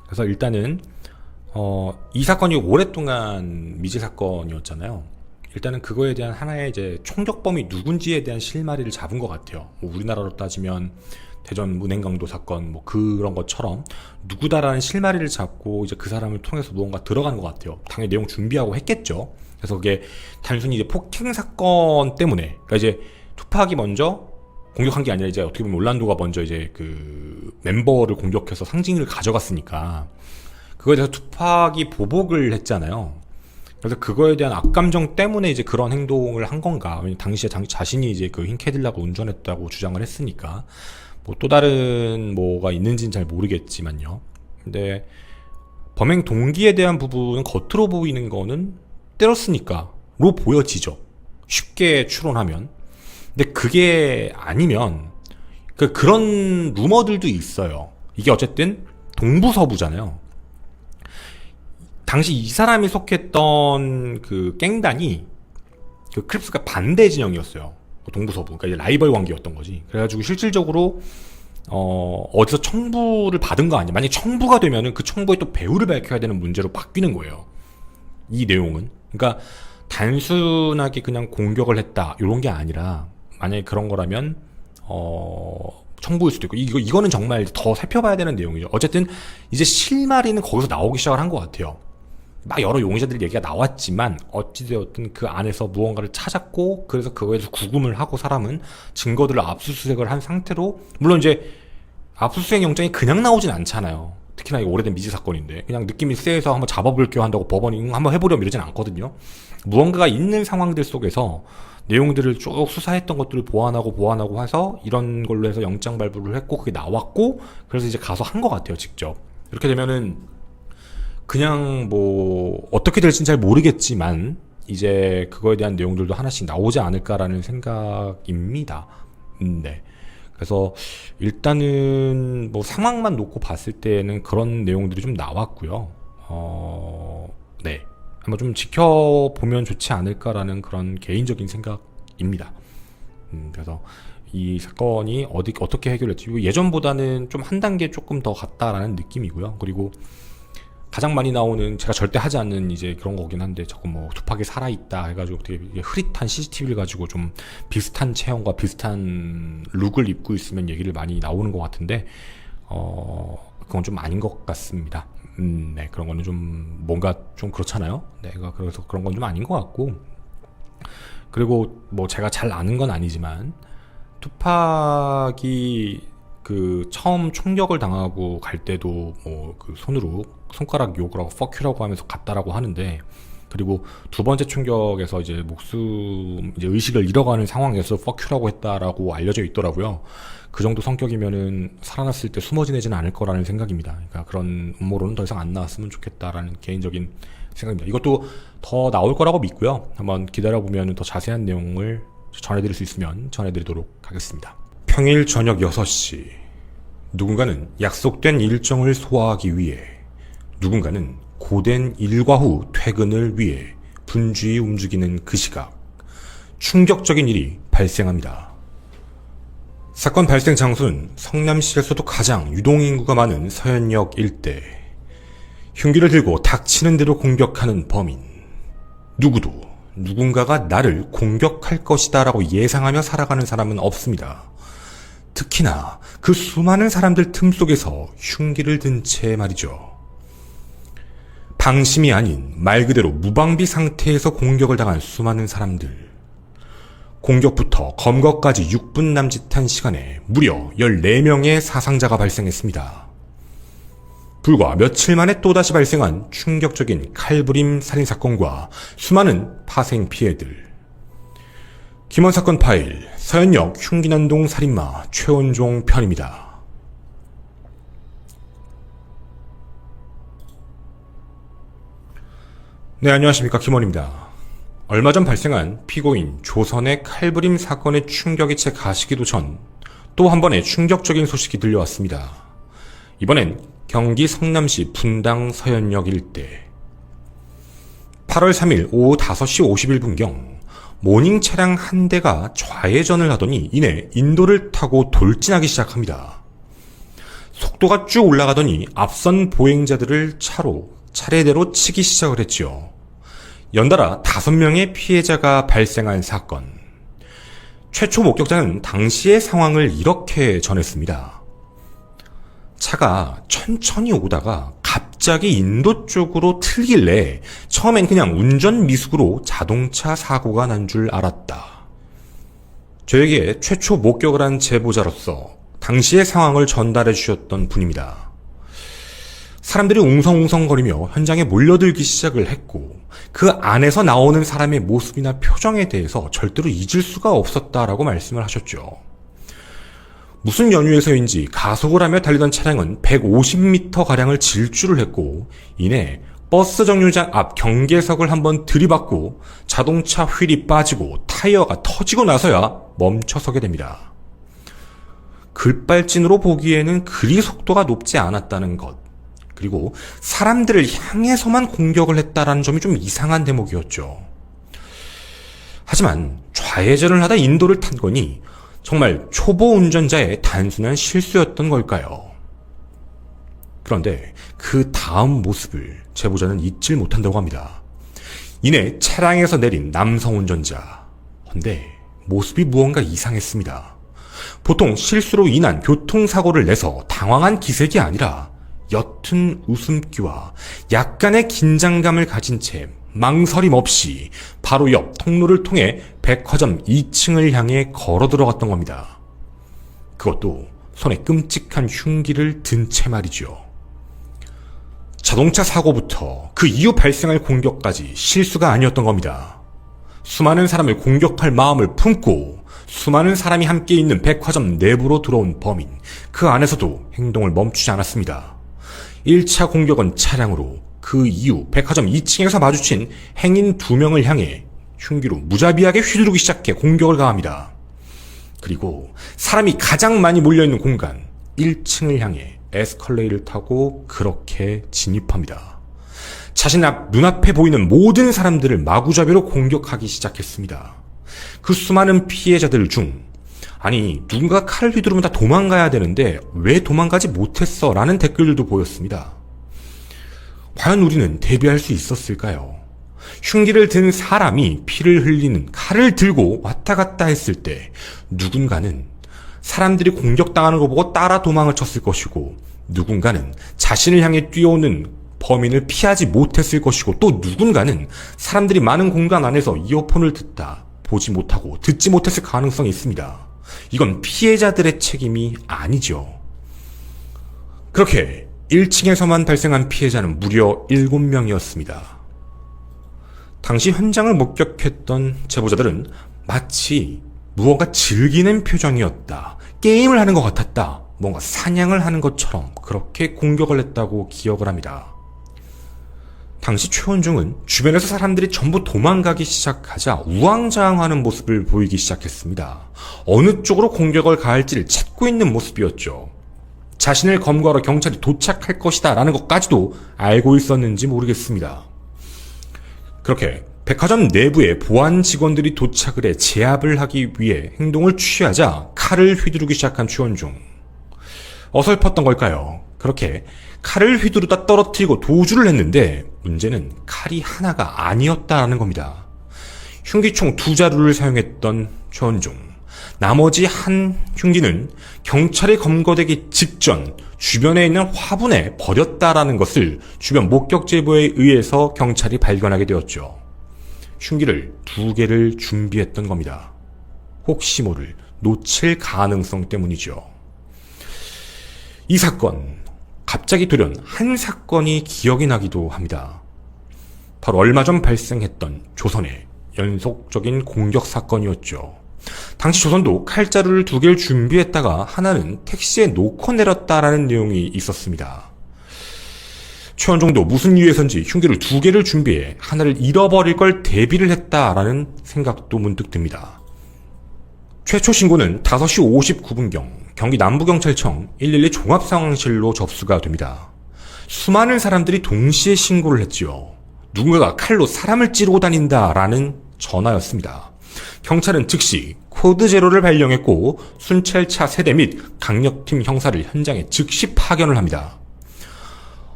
그래서 일단은 이 사건이 오랫동안 미제 사건이었잖아요. 일단은 그거에 대한 하나의 이제 총격범이 누군지에 대한 실마리를 잡은 것 같아요. 뭐 우리나라로 따지면 대전 문행강도 사건 뭐 그런 것처럼 누구다라는 실마리를 잡고 이제 그 사람을 통해서 무언가 들어가는 것 같아요. 당연히 내용 준비하고 했겠죠. 그래서 그게 단순히 이제 폭행 사건 때문에, 그러니까 이제 투팍이 먼저 공격한 게 아니라 이제 어떻게 보면 올란도가 먼저 이제 그 멤버를 공격해서 상징을 가져갔으니까 그거에 대해서 투팍이 보복을 했잖아요. 그래서 그거에 대한 악감정 때문에 이제 그런 행동을 한 건가? 왜냐면 당시에 자신이 이제 그 흰 캐딜락을 운전했다고 주장을 했으니까 뭐 또 다른 뭐가 있는지는 잘 모르겠지만요. 근데 범행 동기에 대한 부분은 겉으로 보이는 거는 때렸으니까로 보여지죠. 쉽게 추론하면. 근데 그게 아니면 그런 루머들도 있어요. 이게 어쨌든 동부서부잖아요. 당시 이 사람이 속했던 그 갱단이 그 크립스가 반대 진영이었어요. 동부서부. 그러니까 이제 라이벌 관계였던 거지. 그래가지고 실질적으로 어디서 청부를 받은 거 아니야. 만약에 청부가 되면은 그 청부에 또 배후를 밝혀야 되는 문제로 바뀌는 거예요. 이 내용은. 그러니까 단순하게 그냥 공격을 했다 이런 게 아니라 만약에 그런 거라면 청부일 수도 있고 이거는 정말 더 살펴봐야 되는 내용이죠. 어쨌든 이제 실마리는 거기서 나오기 시작을 한 것 같아요. 막 여러 용의자들 얘기가 나왔지만 어찌되었든 그 안에서 무언가를 찾았고 그래서 그거에 대해서 구금을 하고 사람은 증거들을 압수수색을 한 상태로 물론 이제 압수수색 영장이 그냥 나오진 않잖아요. 특히나 이 오래된 미제 사건인데 그냥 느낌이 세서 한번 잡아볼게요 한다고 법원이 한번 해보려면 이러진 않거든요. 무언가가 있는 상황들 속에서 내용들을 쭉 수사했던 것들을 보완하고 해서 이런 걸로 해서 영장 발부를 했고 그게 나왔고 그래서 이제 가서 한 것 같아요 직접. 이렇게 되면은 그냥 뭐 어떻게 될지는 잘 모르겠지만 이제 그거에 대한 내용들도 하나씩 나오지 않을까라는 생각입니다. 네. 그래서 일단은 뭐 상황만 놓고 봤을 때는 그런 내용들이 좀 나왔고요. 네. 한번 좀 지켜보면 좋지 않을까라는 그런 개인적인 생각입니다. 그래서 이 사건이 어떻게 해결했지? 예전보다는 좀 한 단계 조금 더 갔다라는 느낌이고요. 그리고 가장 많이 나오는 제가 절대 하지 않는 이제 그런 거긴 한데 자꾸 뭐 투팍이 살아있다 해가지고 되게 흐릿한 CCTV를 가지고 좀 비슷한 체형과 비슷한 룩을 입고 있으면 얘기를 많이 나오는 것 같은데 그건 좀 아닌 것 같습니다. 네, 그런 거는 좀 뭔가 좀 그렇잖아요. 네, 그래서 그런 건 좀 아닌 것 같고 그리고 뭐 제가 잘 아는 건 아니지만 투팍이 그 처음 총격을 당하고 갈 때도 뭐 그 손으로 손가락 욕을 하고 fuck you라고 하면서 갔다라고 하는데 그리고 두 번째 총격에서 이제 이제 의식을 잃어가는 상황에서 fuck you라고 했다라고 알려져 있더라고요. 그 정도 성격이면은 살아났을 때 숨어 지내지는 않을 거라는 생각입니다. 그러니까 그런 음모론은 더 이상 안 나왔으면 좋겠다라는 개인적인 생각입니다. 이것도 더 나올 거라고 믿고요. 한번 기다려보면 더 자세한 내용을 전해드릴 수 있으면 전해드리도록 하겠습니다. 평일 저녁 6시 누군가는 약속된 일정을 소화하기 위해 누군가는 고된 일과 후 퇴근을 위해 분주히 움직이는 그 시각 충격적인 일이 발생합니다. 사건 발생 장소는 성남시에서도 가장 유동인구가 많은 서현역 일대. 흉기를 들고 닥치는 대로 공격하는 범인. 누구도 누군가가 나를 공격할 것이다 라고 예상하며 살아가는 사람은 없습니다. 특히나 그 수많은 사람들 틈 속에서 흉기를 든 채 말이죠. 방심이 아닌 말 그대로 무방비 상태에서 공격을 당한 수많은 사람들. 공격부터 검거까지 6분 남짓한 시간에 무려 14명의 사상자가 발생했습니다. 불과 며칠 만에 또다시 발생한 충격적인 칼부림 살인사건과 수많은 파생 피해들. 김원 사건 파일, 서현역 흉기난동 살인마 최원종 편입니다. 네, 안녕하십니까. 김원입니다. 얼마 전 발생한 피고인 조선의 칼부림 사건의 충격이 채 가시기도 전 또 한 번의 충격적인 소식이 들려왔습니다. 이번엔 경기 성남시 분당 서현역 일대. 8월 3일 오후 5시 51분경 모닝 차량 한 대가 좌회전을 하더니 이내 인도를 타고 돌진하기 시작합니다. 속도가 쭉 올라가더니 앞선 보행자들을 차례대로 치기 시작을 했지요. 연달아 5명의 피해자가 발생한 사건. 최초 목격자는 당시의 상황을 이렇게 전했습니다. 차가 천천히 오다가 갑자기 인도 쪽으로 틀길래 처음엔 그냥 운전 미숙으로 자동차 사고가 난 줄 알았다. 저에게 최초 목격을 한 제보자로서 당시의 상황을 전달해 주셨던 분입니다. 사람들이 웅성웅성거리며 현장에 몰려들기 시작을 했고 그 안에서 나오는 사람의 모습이나 표정에 대해서 절대로 잊을 수가 없었다라고 말씀을 하셨죠. 무슨 연유에서인지 가속을 하며 달리던 차량은 150m가량을 질주를 했고 이내 버스 정류장 앞 경계석을 한번 들이받고 자동차 휠이 빠지고 타이어가 터지고 나서야 멈춰서게 됩니다. 급발진으로 보기에는 그리 속도가 높지 않았다는 것, 그리고 사람들을 향해서만 공격을 했다라는 점이 좀 이상한 대목이었죠. 하지만 좌회전을 하다 인도를 탄 거니 정말 초보 운전자의 단순한 실수였던 걸까요? 그런데 그 다음 모습을 제보자는 잊질 못한다고 합니다. 이내 차량에서 내린 남성 운전자. 근데 모습이 무언가 이상했습니다. 보통 실수로 인한 교통사고를 내서 당황한 기색이 아니라 옅은 웃음기와 약간의 긴장감을 가진 채 망설임 없이 바로 옆 통로를 통해 백화점 2층을 향해 걸어 들어갔던 겁니다. 그것도 손에 끔찍한 흉기를 든 채 말이죠. 자동차 사고부터 그 이후 발생할 공격까지 실수가 아니었던 겁니다. 수많은 사람을 공격할 마음을 품고 수많은 사람이 함께 있는 백화점 내부로 들어온 범인, 그 안에서도 행동을 멈추지 않았습니다. 1차 공격은 차량으로, 그 이후 백화점 2층에서 마주친 행인 2명을 향해 흉기로 무자비하게 휘두르기 시작해 공격을 가합니다. 그리고 사람이 가장 많이 몰려있는 공간 1층을 향해 에스컬레이터를 타고 그렇게 진입합니다. 자신 눈앞에 보이는 모든 사람들을 마구잡이로 공격하기 시작했습니다. 그 수많은 피해자들 중 아니 누군가 칼을 휘두르면 다 도망가야 되는데 왜 도망가지 못했어? 라는 댓글들도 보였습니다. 과연 우리는 대비할 수 있었을까요? 흉기를 든 사람이 피를 흘리는 칼을 들고 왔다 갔다 했을 때 누군가는 사람들이 공격당하는 거 보고 따라 도망을 쳤을 것이고 누군가는 자신을 향해 뛰어오는 범인을 피하지 못했을 것이고 또 누군가는 사람들이 많은 공간 안에서 이어폰을 듣다 보지 못하고 듣지 못했을 가능성이 있습니다. 이건 피해자들의 책임이 아니죠. 그렇게 1층에서만 발생한 피해자는 무려 7명이었습니다. 당시 현장을 목격했던 제보자들은 마치 무언가 즐기는 표정이었다, 게임을 하는 것 같았다, 뭔가 사냥을 하는 것처럼 그렇게 공격을 했다고 기억을 합니다. 당시 최원중은 주변에서 사람들이 전부 도망가기 시작하자 우왕좌왕하는 모습을 보이기 시작했습니다. 어느 쪽으로 공격을 가할지를 찾고 있는 모습이었죠. 자신을 검거하러 경찰이 도착할 것이다 라는 것까지도 알고 있었는지 모르겠습니다. 그렇게 백화점 내부에 보안 직원들이 도착을 해 제압을 하기 위해 행동을 취하자 칼을 휘두르기 시작한 최원중. 어설펐던 걸까요? 그렇게 칼을 휘두르다 떨어뜨리고 도주를 했는데 문제는 칼이 하나가 아니었다라는 겁니다. 흉기총 2자루를 사용했던 최원중. 나머지 한 흉기는 경찰에 검거되기 직전 주변에 있는 화분에 버렸다라는 것을 주변 목격 제보에 의해서 경찰이 발견하게 되었죠. 흉기를 2개를 준비했던 겁니다. 혹시 모를 놓칠 가능성 때문이죠. 이 사건, 갑자기 돌연 한 사건이 기억이 나기도 합니다. 바로 얼마 전 발생했던 조선의 연속적인 공격 사건이었죠. 당시 조선도 칼자루를 2개를 준비했다가 하나는 택시에 놓고 내렸다라는 내용이 있었습니다. 최원종도 무슨 이유에선지 흉기를 2개를 준비해 하나를 잃어버릴 걸 대비를 했다라는 생각도 문득 듭니다. 최초 신고는 5시 59분경 경기 남부경찰청 112 종합상황실로 접수가 됩니다. 수많은 사람들이 동시에 신고를 했지요. 누군가가 칼로 사람을 찌르고 다닌다라는 전화였습니다. 경찰은 즉시 코드 제로를 발령했고 순찰차 세대 및 강력팀 형사를 현장에 즉시 파견을 합니다.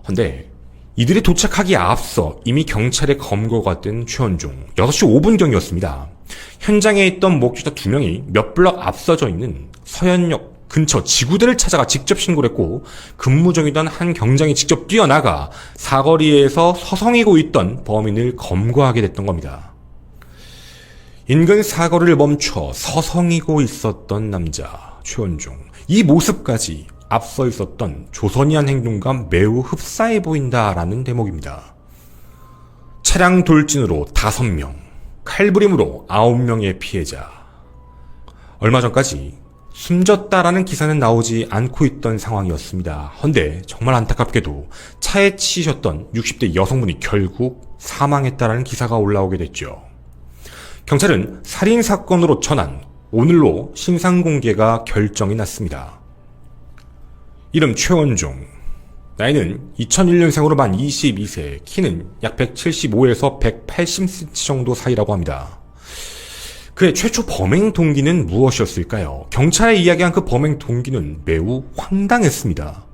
그런데 이들이 도착하기에 앞서 이미 경찰에 검거가 된 최원중 6시 5분경이었습니다. 현장에 있던 목격자 2명이 몇 블럭 앞서져 있는 서현역 근처 지구대를 찾아가 직접 신고를 했고 근무 중이던 한 경장이 직접 뛰어나가 사거리에서 서성이고 있던 범인을 검거하게 됐던 겁니다. 인근 사거리를 멈춰 서성이고 있었던 남자 최원중. 이 모습까지 앞서 있었던 조선이한 행동과 매우 흡사해 보인다라는 대목입니다. 차량 돌진으로 5명, 칼부림으로 9명의 피해자. 얼마 전까지 숨졌다라는 기사는 나오지 않고 있던 상황이었습니다. 헌데 정말 안타깝게도 차에 치이셨던 60대 여성분이 결국 사망했다라는 기사가 올라오게 됐죠. 경찰은 살인사건으로 전환, 오늘로 신상공개가 결정이 났습니다. 이름 최원종, 나이는 2001년생으로 만 22세, 키는 약 175에서 180cm 정도 사이라고 합니다. 그의 최초 범행 동기는 무엇이었을까요? 경찰에 이야기한 그 범행 동기는 매우 황당했습니다.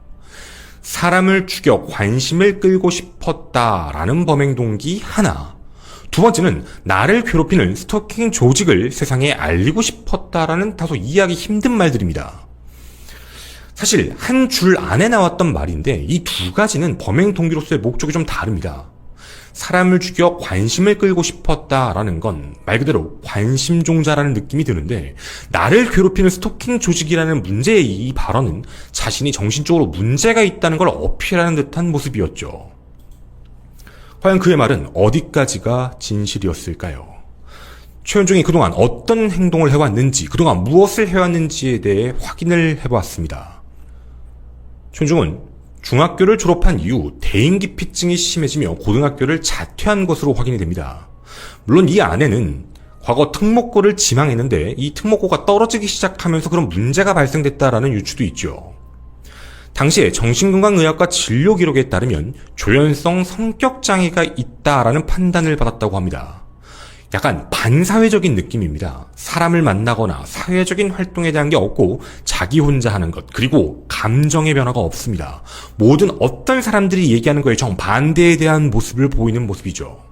사람을 죽여 관심을 끌고 싶었다라는 범행 동기 하나. 두 번째는 나를 괴롭히는 스토킹 조직을 세상에 알리고 싶었다라는 다소 이해하기 힘든 말들입니다. 사실 한 줄 안에 나왔던 말인데 이 두 가지는 범행 동기로서의 목적이 좀 다릅니다. 사람을 죽여 관심을 끌고 싶었다라는 건 말 그대로 관심종자라는 느낌이 드는데, 나를 괴롭히는 스토킹 조직이라는 문제의 이 발언은 자신이 정신적으로 문제가 있다는 걸 어필하는 듯한 모습이었죠. 과연 그의 말은 어디까지가 진실이었을까요? 최원종이 그동안 어떤 행동을 해왔는지, 그동안 무엇을 해왔는지에 대해 확인을 해보았습니다. 최원종은 중학교를 졸업한 이후 대인기피증이 심해지며 고등학교를 자퇴한 것으로 확인이 됩니다. 물론 이 안에는 과거 특목고를 지망했는데 이 특목고가 떨어지기 시작하면서 그런 문제가 발생됐다라는 유추도 있죠. 당시에 정신건강의학과 진료 기록에 따르면 조현성 성격장애가 있다라는 판단을 받았다고 합니다. 약간 반사회적인 느낌입니다. 사람을 만나거나 사회적인 활동에 대한 게 없고 자기 혼자 하는 것, 그리고 감정의 변화가 없습니다. 모든 어떤 사람들이 얘기하는 거에 정반대에 대한 모습을 보이는 모습이죠.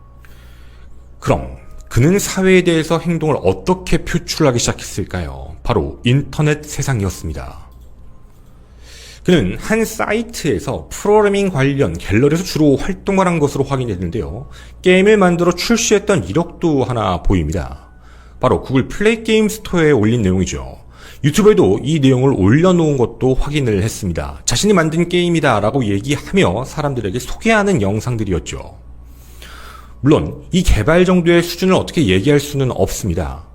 그럼 그는 사회에 대해서 행동을 어떻게 표출하기 시작했을까요? 바로 인터넷 세상이었습니다. 그는 한 사이트에서 프로그래밍 관련 갤러리에서 주로 활동을 한 것으로 확인됐는데요. 게임을 만들어 출시했던 이력도 하나 보입니다. 바로 구글 플레이 게임 스토어에 올린 내용이죠. 유튜브에도 이 내용을 올려놓은 것도 확인을 했습니다. 자신이 만든 게임이다 라고 얘기하며 사람들에게 소개하는 영상들이었죠. 물론 이 개발 정도의 수준을 어떻게 얘기할 수는 없습니다.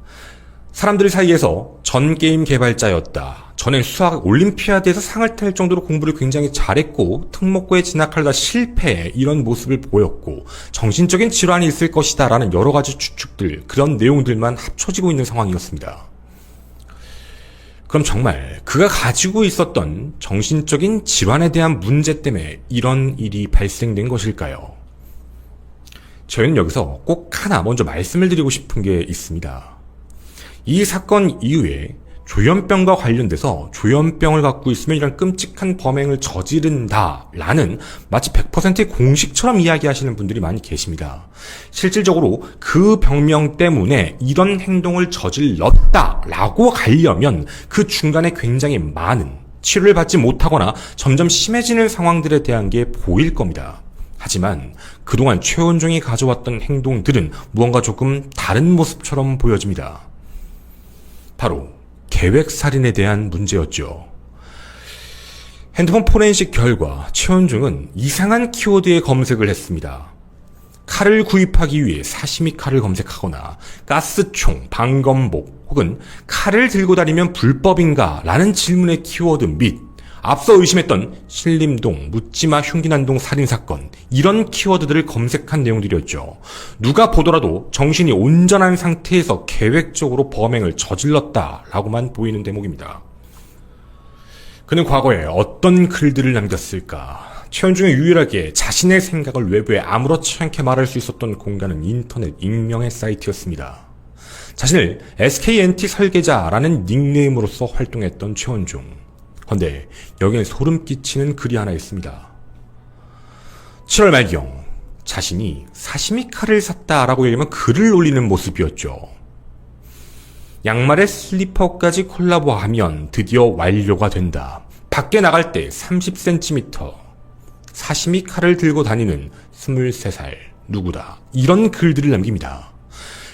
사람들 사이에서 전 게임 개발자였다, 전에 수학 올림피아드에서 상을 탈 정도로 공부를 굉장히 잘했고 특목고에 진학하려다 실패, 이런 모습을 보였고 정신적인 질환이 있을 것이다 라는 여러 가지 추측들, 그런 내용들만 합쳐지고 있는 상황이었습니다. 그럼 정말 그가 가지고 있었던 정신적인 질환에 대한 문제 때문에 이런 일이 발생된 것일까요? 저희는 여기서 꼭 하나 먼저 말씀을 드리고 싶은 게 있습니다. 이 사건 이후에 조현병과 관련돼서 조현병을 갖고 있으면 이런 끔찍한 범행을 저지른다라는 마치 100%의 공식처럼 이야기하시는 분들이 많이 계십니다. 실질적으로 그 병명 때문에 이런 행동을 저질렀다라고 가려면 그 중간에 굉장히 많은 치료를 받지 못하거나 점점 심해지는 상황들에 대한 게 보일 겁니다. 하지만 그동안 최원종이 가져왔던 행동들은 무언가 조금 다른 모습처럼 보여집니다. 바로 계획살인에 대한 문제였죠. 핸드폰 포렌식 결과 최원종은 이상한 키워드에 검색을 했습니다. 칼을 구입하기 위해 사시미 칼을 검색하거나 가스총, 방검복 혹은 칼을 들고 다니면 불법인가 라는 질문의 키워드 및 앞서 의심했던 신림동, 묻지마 흉기난동 살인사건, 이런 키워드들을 검색한 내용들이었죠. 누가 보더라도 정신이 온전한 상태에서 계획적으로 범행을 저질렀다라고만 보이는 대목입니다. 그는 과거에 어떤 글들을 남겼을까? 최원종이 유일하게 자신의 생각을 외부에 아무렇지 않게 말할 수 있었던 공간은 인터넷 익명의 사이트였습니다. 자신을 SKNT 설계자라는 닉네임으로서 활동했던 최원종. 그런데 여기에 소름 끼치는 글이 하나 있습니다. 7월 말경 자신이 사시미 칼을 샀다라고 얘기하면 글을 올리는 모습이었죠. 양말에 슬리퍼까지 콜라보하면 드디어 완료가 된다. 밖에 나갈 때 30cm. 사시미 칼을 들고 다니는 23살 누구다. 이런 글들을 남깁니다.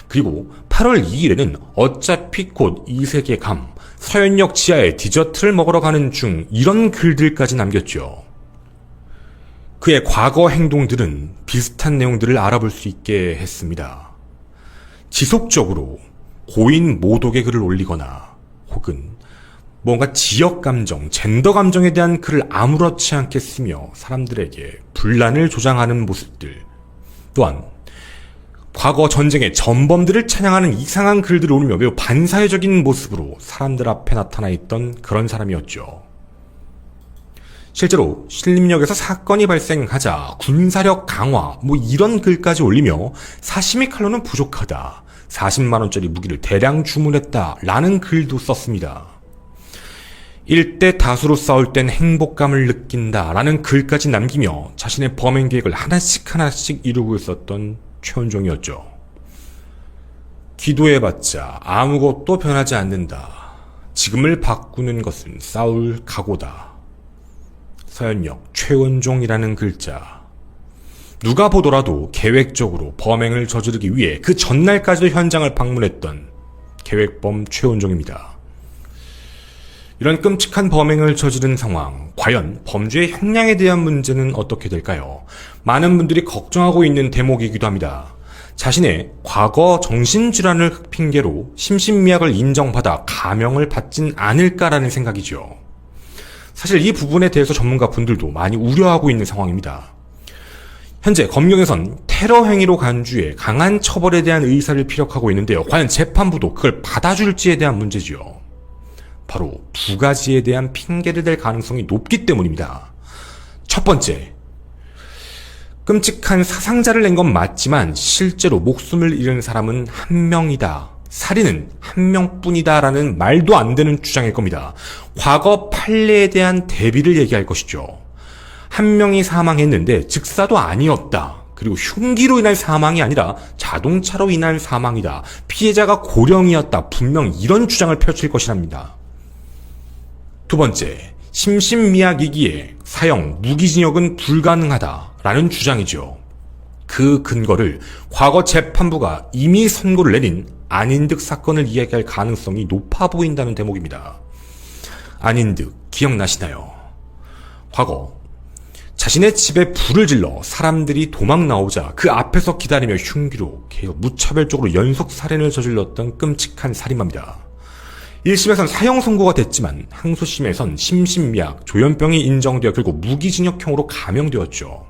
그리고 8월 2일에는 어차피 곧 이세계 감, 서현역 지하에 디저트를 먹으러 가는 중, 이런 글들까지 남겼죠. 그의 과거 행동들은 비슷한 내용들을 알아볼 수 있게 했습니다. 지속적으로 고인 모독의 글을 올리거나 혹은 뭔가 지역 감정, 젠더 감정에 대한 글을 아무렇지 않게 쓰며 사람들에게 분란을 조장하는 모습들, 또한 과거 전쟁의 전범들을 찬양하는 이상한 글들을 올리며 매우 반사회적인 모습으로 사람들 앞에 나타나 있던 그런 사람이었죠. 실제로 신림역에서 사건이 발생하자 군사력 강화 이런 글까지 올리며 사시미 칼로는 부족하다, 40만원짜리 무기를 대량 주문했다 라는 글도 썼습니다. 일대 다수로 싸울 땐 행복감을 느낀다 라는 글까지 남기며 자신의 범행 계획을 하나씩 이루고 있었던 최원종이었죠. 기도해봤자 아무것도 변하지 않는다. 지금을 바꾸는 것은 싸울 각오다. 서현역 최원종이라는 글자. 누가 보더라도 계획적으로 범행을 저지르기 위해 그 전날까지도 현장을 방문했던 계획범 최원종입니다. 이런 끔찍한 범행을 저지른 상황, 과연 범죄의 형량에 대한 문제는 어떻게 될까요? 많은 분들이 걱정하고 있는 대목이기도 합니다. 자신의 과거 정신질환을 핑계로 심신미약을 인정받아 감형을 받진 않을까라는 생각이죠. 사실 이 부분에 대해서 전문가 분들도 많이 우려하고 있는 상황입니다. 현재 검경에선 테러 행위로 간주해 강한 처벌에 대한 의사를 피력하고 있는데요. 과연 재판부도 그걸 받아줄지에 대한 문제지요. 바로 두 가지에 대한 핑계를 댈 가능성이 높기 때문입니다. 첫 번째, 끔찍한 사상자를 낸 건 맞지만 실제로 목숨을 잃은 사람은 한 명이다. 살인은 한 명뿐이다 라는 말도 안 되는 주장일 겁니다. 과거 판례에 대한 대비를 얘기할 것이죠. 한 명이 사망했는데 즉사도 아니었다. 그리고 흉기로 인한 사망이 아니라 자동차로 인한 사망이다. 피해자가 고령이었다. 분명 이런 주장을 펼칠 것이랍니다. 두 번째, 심신미약이기에 사형, 무기징역은 불가능하다라는 주장이죠. 그 근거를 과거 재판부가 이미 선고를 내린 안인득 사건을 이야기할 가능성이 높아 보인다는 대목입니다. 안인득 기억나시나요? 과거 자신의 집에 불을 질러 사람들이 도망 나오자 그 앞에서 기다리며 흉기로 계속 무차별적으로 연속 살인을 저질렀던 끔찍한 살인마입니다. 1심에선 사형 선고가 됐지만 항소심에선 심신미약, 조현병이 인정되어 결국 무기징역형으로 감형되었죠.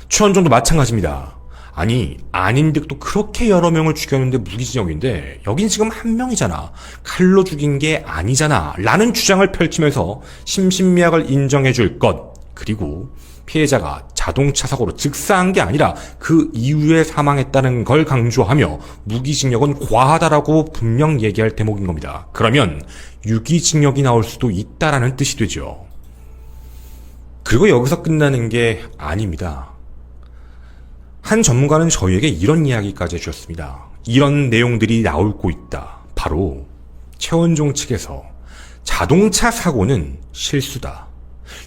최원종도 마찬가지입니다. 아니, 안인득도 그렇게 여러 명을 죽였는데 무기징역인데 여긴 지금 한 명이잖아. 칼로 죽인 게 아니잖아. 라는 주장을 펼치면서 심신미약을 인정해줄 것, 그리고 피해자가 자동차 사고로 즉사한 게 아니라 그 이후에 사망했다는 걸 강조하며 무기징역은 과하다라고 분명 얘기할 대목인 겁니다. 그러면 유기징역이 나올 수도 있다라는 뜻이 되죠. 그리고 여기서 끝나는 게 아닙니다. 한 전문가는 저희에게 이런 이야기까지 해주셨습니다. 이런 내용들이 나오고 있다. 바로 최원종 측에서 자동차 사고는 실수다.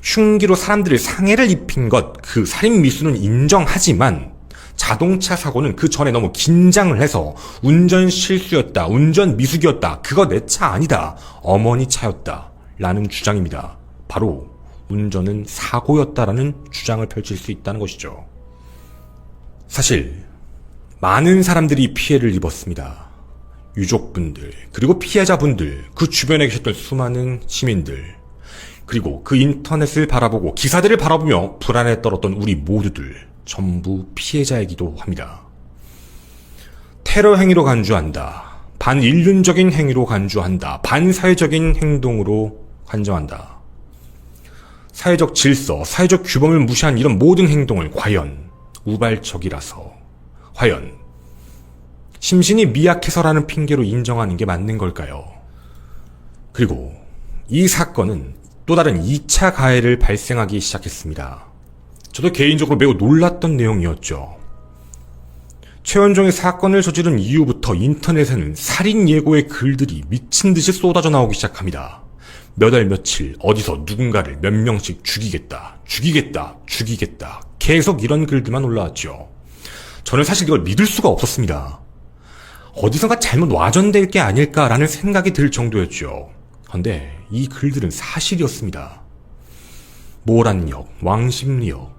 흉기로 사람들을 상해를 입힌 것, 그 살인 미수는 인정하지만 자동차 사고는 그 전에 너무 긴장을 해서 운전 실수였다, 운전 미숙이었다, 그거 내 차 아니다, 어머니 차였다 라는 주장입니다. 바로 운전은 사고였다라는 주장을 펼칠 수 있다는 것이죠. 사실 많은 사람들이 피해를 입었습니다. 유족분들, 그리고 피해자분들, 그 주변에 계셨던 수많은 시민들, 그리고 그 인터넷을 바라보고 기사들을 바라보며 불안에 떨었던 우리 모두들 전부 피해자이기도 합니다. 테러 행위로 간주한다. 반인륜적인 행위로 간주한다. 반사회적인 행동으로 간주한다. 사회적 질서, 사회적 규범을 무시한 이런 모든 행동을 과연 우발적이라서, 과연 심신이 미약해서라는 핑계로 인정하는 게 맞는 걸까요? 그리고 이 사건은 또 다른 2차 가해를 발생하기 시작했습니다. 저도 개인적으로 매우 놀랐던 내용이었죠. 최원종이 사건을 저지른 이후부터 인터넷에는 살인 예고의 글들이 미친 듯이 쏟아져 나오기 시작합니다. 몇 월 며칠 어디서 누군가를 몇 명씩 죽이겠다, 죽이겠다, 죽이겠다. 계속 이런 글들만 올라왔죠. 저는 사실 이걸 믿을 수가 없었습니다. 어디선가 잘못 와전될 게 아닐까라는 생각이 들 정도였죠. 그런데 이 글들은 사실이었습니다. 모란역, 왕십리역,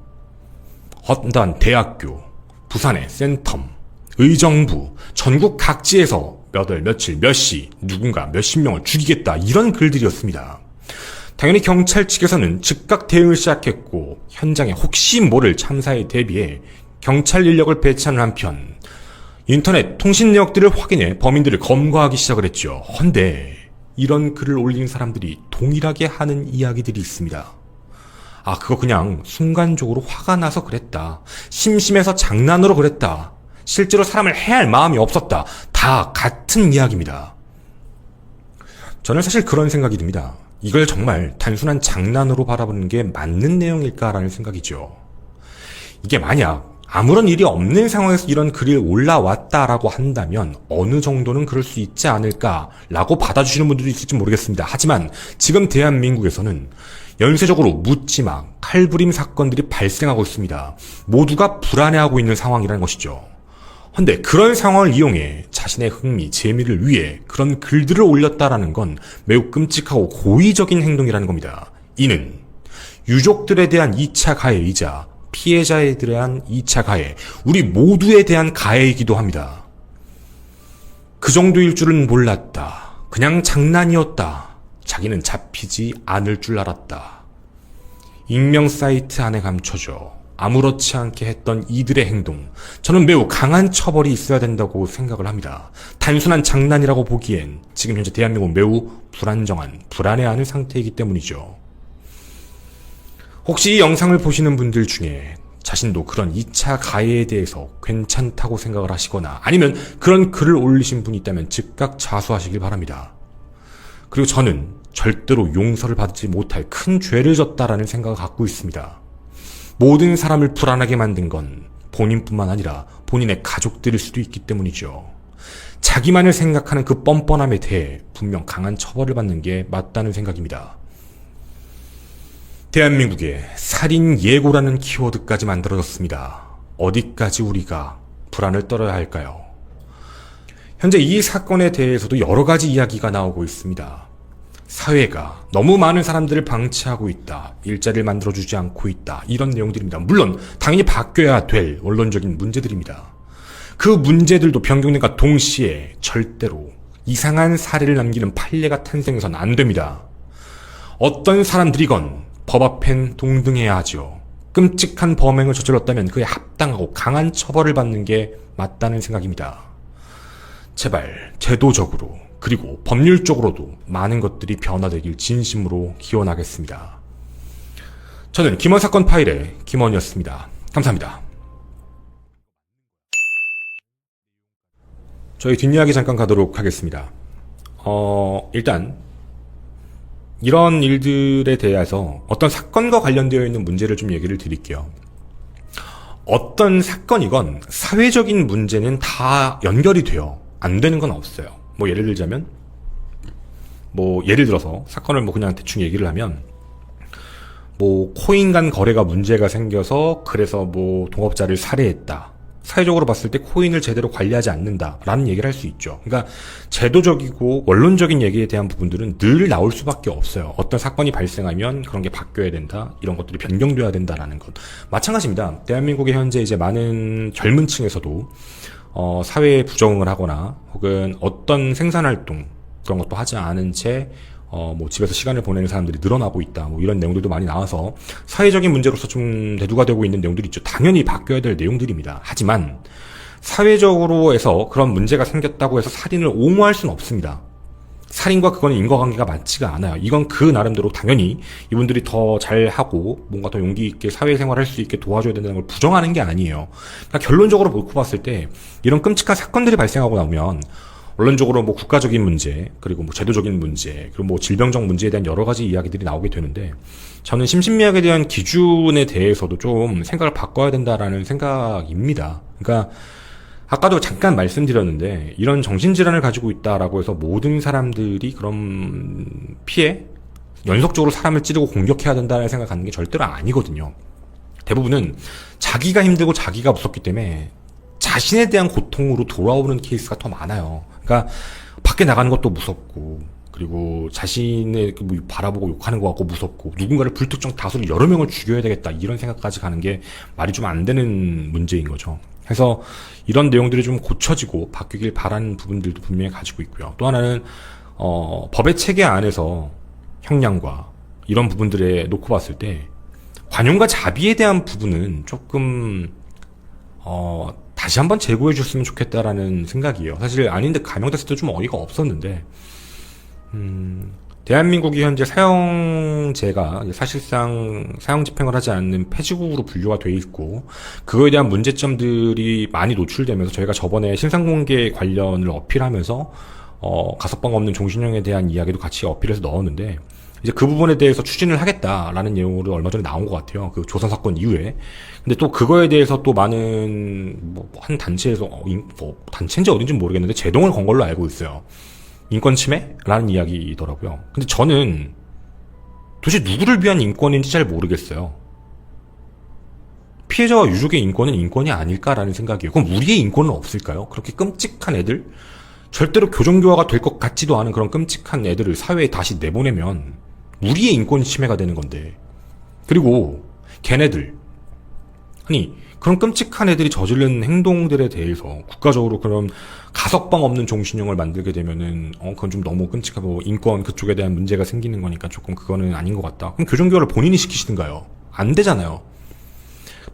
헌단 대학교, 부산의 센텀, 의정부, 전국 각지에서 몇 월, 며칠, 몇 시, 누군가 몇십 명을 죽이겠다 이런 글들이었습니다. 당연히 경찰 측에서는 즉각 대응을 시작했고 현장에 혹시 모를 참사에 대비해 경찰 인력을 배치하는 한편 인터넷 통신 내역들을 확인해 범인들을 검거하기 시작을 했죠. 헌데 이런 글을 올린 사람들이 동일하게 하는 이야기들이 있습니다. 아, 그거 그냥 순간적으로 화가 나서 그랬다. 심심해서 장난으로 그랬다. 실제로 사람을 해할 마음이 없었다. 다 같은 이야기입니다. 저는 사실 그런 생각이 듭니다. 이걸 정말 단순한 장난으로 바라보는 게 맞는 내용일까라는 생각이죠. 이게 만약 아무런 일이 없는 상황에서 이런 글이 올라왔다라고 한다면 어느 정도는 그럴 수 있지 않을까라고 받아주시는 분들도 있을지 모르겠습니다. 하지만 지금 대한민국에서는 연쇄적으로 묻지마, 칼부림 사건들이 발생하고 있습니다. 모두가 불안해하고 있는 상황이라는 것이죠. 근데 그런 상황을 이용해 자신의 흥미, 재미를 위해 그런 글들을 올렸다라는 건 매우 끔찍하고 고의적인 행동이라는 겁니다. 이는 유족들에 대한 2차 가해이자 피해자에 대한 2차 가해, 우리 모두에 대한 가해이기도 합니다. 그 정도일 줄은 몰랐다. 그냥 장난이었다. 자기는 잡히지 않을 줄 알았다. 익명 사이트 안에 감춰져 아무렇지 않게 했던 이들의 행동, 저는 매우 강한 처벌이 있어야 된다고 생각을 합니다. 단순한 장난이라고 보기엔 지금 현재 대한민국은 매우 불안정한, 불안해하는 상태이기 때문이죠. 혹시 이 영상을 보시는 분들 중에 자신도 그런 2차 가해에 대해서 괜찮다고 생각을 하시거나 아니면 그런 글을 올리신 분이 있다면 즉각 자수하시길 바랍니다. 그리고 저는 절대로 용서를 받지 못할 큰 죄를 졌다라는 생각을 갖고 있습니다. 모든 사람을 불안하게 만든 건 본인뿐만 아니라 본인의 가족들일 수도 있기 때문이죠. 자기만을 생각하는 그 뻔뻔함에 대해 분명 강한 처벌을 받는 게 맞다는 생각입니다. 대한민국에 살인 예고라는 키워드까지 만들어졌습니다. 어디까지 우리가 불안을 떨어야 할까요? 현재 이 사건에 대해서도 여러 가지 이야기가 나오고 있습니다. 사회가 너무 많은 사람들을 방치하고 있다. 일자리를 만들어주지 않고 있다. 이런 내용들입니다. 물론 당연히 바뀌어야 될 원론적인 문제들입니다. 그 문제들도 변경됨과 동시에 절대로 이상한 사례를 남기는 판례가 탄생해서는 안 됩니다. 어떤 사람들이건 법 앞엔 동등해야 하죠. 끔찍한 범행을 저질렀다면 그에 합당하고 강한 처벌을 받는 게 맞다는 생각입니다. 제발 제도적으로 그리고 법률적으로도 많은 것들이 변화되길 진심으로 기원하겠습니다. 저는 김원 사건 파일의 김원이었습니다. 감사합니다. 저희 뒷이야기 잠깐 가도록 하겠습니다. 일단 이런 일들에 대해서 어떤 사건과 관련되어 있는 문제를 좀 얘기를 드릴게요. 어떤 사건이건 사회적인 문제는 다 연결이 돼요. 안 되는 건 없어요. 뭐 예를 들자면 예를 들어서 사건을 그냥 대충 얘기를 하면 코인 간 거래가 문제가 생겨서 그래서 동업자를 살해했다. 사회적으로 봤을 때 코인을 제대로 관리하지 않는다라는 얘기를 할 수 있죠. 그러니까 제도적이고 원론적인 얘기에 대한 부분들은 늘 나올 수밖에 없어요. 어떤 사건이 발생하면 그런 게 바뀌어야 된다. 이런 것들이 변경돼야 된다라는 것. 마찬가지입니다. 대한민국의 현재 이제 많은 젊은 층에서도 사회에 부정을 하거나 혹은 어떤 생산활동 그런 것도 하지 않은 채 집에서 시간을 보내는 사람들이 늘어나고 있다. 이런 내용들도 많이 나와서 사회적인 문제로서 좀 대두가 되고 있는 내용들이 있죠. 당연히 바뀌어야 될 내용들입니다. 하지만 사회적으로 해서 그런 문제가 생겼다고 해서 살인을 옹호할 수는 없습니다. 살인과 그거는 인과관계가 맞지가 않아요. 이건 그 나름대로 당연히 이분들이 더 잘하고 뭔가 더 용기 있게 사회생활을 할 수 있게 도와줘야 된다는 걸 부정하는 게 아니에요. 그러니까 결론적으로 놓고 봤을 때 이런 끔찍한 사건들이 발생하고 나오면 원론적으로 국가적인 문제, 그리고 제도적인 문제, 그리고 질병적 문제에 대한 여러 가지 이야기들이 나오게 되는데, 저는 심신미약에 대한 기준에 대해서도 좀 생각을 바꿔야 된다라는 생각입니다. 그러니까, 아까도 잠깐 말씀드렸는데, 이런 정신질환을 가지고 있다라고 해서 모든 사람들이 그런 피해, 연속적으로 사람을 찌르고 공격해야 된다는 생각 갖는 게 절대로 아니거든요. 대부분은 자기가 힘들고 자기가 무섭기 때문에 자신에 대한 고통으로 돌아오는 케이스가 더 많아요. 그러니까 밖에 나가는 것도 무섭고, 그리고 자신의 바라보고 욕하는 것 같고 무섭고, 누군가를 불특정 다수를 여러 명을 죽여야 되겠다 이런 생각까지 가는 게 말이 좀 안 되는 문제인 거죠. 해서 이런 내용들이 좀 고쳐지고 바뀌길 바라는 부분들도 분명히 가지고 있고요. 또 하나는 법의 체계 안에서 형량과 이런 부분들에 놓고 봤을 때 관용과 자비에 대한 부분은 조금 다시 한번 제고해 줬으면 좋겠다라는 생각이에요. 사실 아닌데 감형됐을 때 좀 어이가 없었는데 대한민국이 현재 사형제가 사실상 사형 집행을 하지 않는 폐지국으로 분류가 돼 있고 그거에 대한 문제점들이 많이 노출되면서 저희가 저번에 신상공개 관련을 어필하면서 가석방 없는 종신형에 대한 이야기도 같이 어필해서 넣었는데 이제 그 부분에 대해서 추진을 하겠다라는 내용으로 얼마 전에 나온 것 같아요. 그 조선 사건 이후에. 근데 또 그거에 대해서 또 많은 한 단체에서 단체인지 어딘지 모르겠는데 제동을 건 걸로 알고 있어요. 인권 침해라는 이야기더라고요. 근데 저는 도대체 누구를 위한 인권인지 잘 모르겠어요. 피해자와 유족의 인권은 인권이 아닐까라는 생각이에요. 그럼 우리의 인권은 없을까요? 그렇게 끔찍한 애들? 절대로 교정교화가 될 것 같지도 않은 그런 끔찍한 애들을 사회에 다시 내보내면 우리의 인권 침해가 되는 건데. 그리고 걔네들 아니 그런 끔찍한 애들이 저지른 행동들에 대해서 국가적으로 그런 가석방 없는 종신형을 만들게 되면은 그건 좀 너무 끔찍하고 인권 그쪽에 대한 문제가 생기는 거니까 조금 그거는 아닌 것 같다. 그럼 교정교화를 본인이 시키시든가요. 안 되잖아요.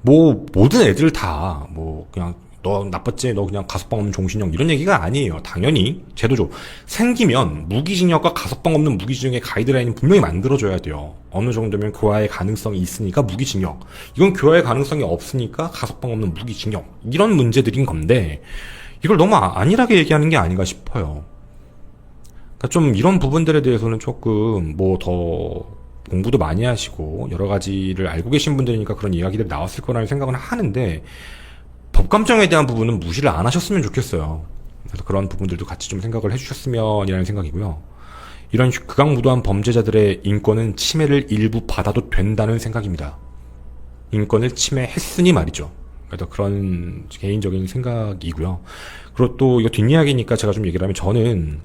모든 애들 다 그냥 너 나빴지? 너 그냥 가석방 없는 종신형 이런 얘기가 아니에요. 당연히 제도죠. 생기면 무기징역과 가석방 없는 무기징역의 가이드라인은 분명히 만들어줘야 돼요. 어느 정도면 교화의 가능성이 있으니까 무기징역. 이건 교화의 가능성이 없으니까 가석방 없는 무기징역. 이런 문제들인 건데 이걸 너무 안일하게 얘기하는 게 아닌가 싶어요. 그러니까 좀 이런 부분들에 대해서는 조금 더 공부도 많이 하시고 여러 가지를 알고 계신 분들이니까 그런 이야기들이 나왔을 거라는 생각은 하는데 법감정에 대한 부분은 무시를 안 하셨으면 좋겠어요. 그래서 그런 부분들도 같이 좀 생각을 해주셨으면 이라는 생각이고요. 이런 극악무도한 범죄자들의 인권은 침해를 일부 받아도 된다는 생각입니다. 인권을 침해했으니 말이죠. 그래서 그런 개인적인 생각이고요. 그리고 또 이거 뒷이야기니까 제가 좀 얘기를 하면 저는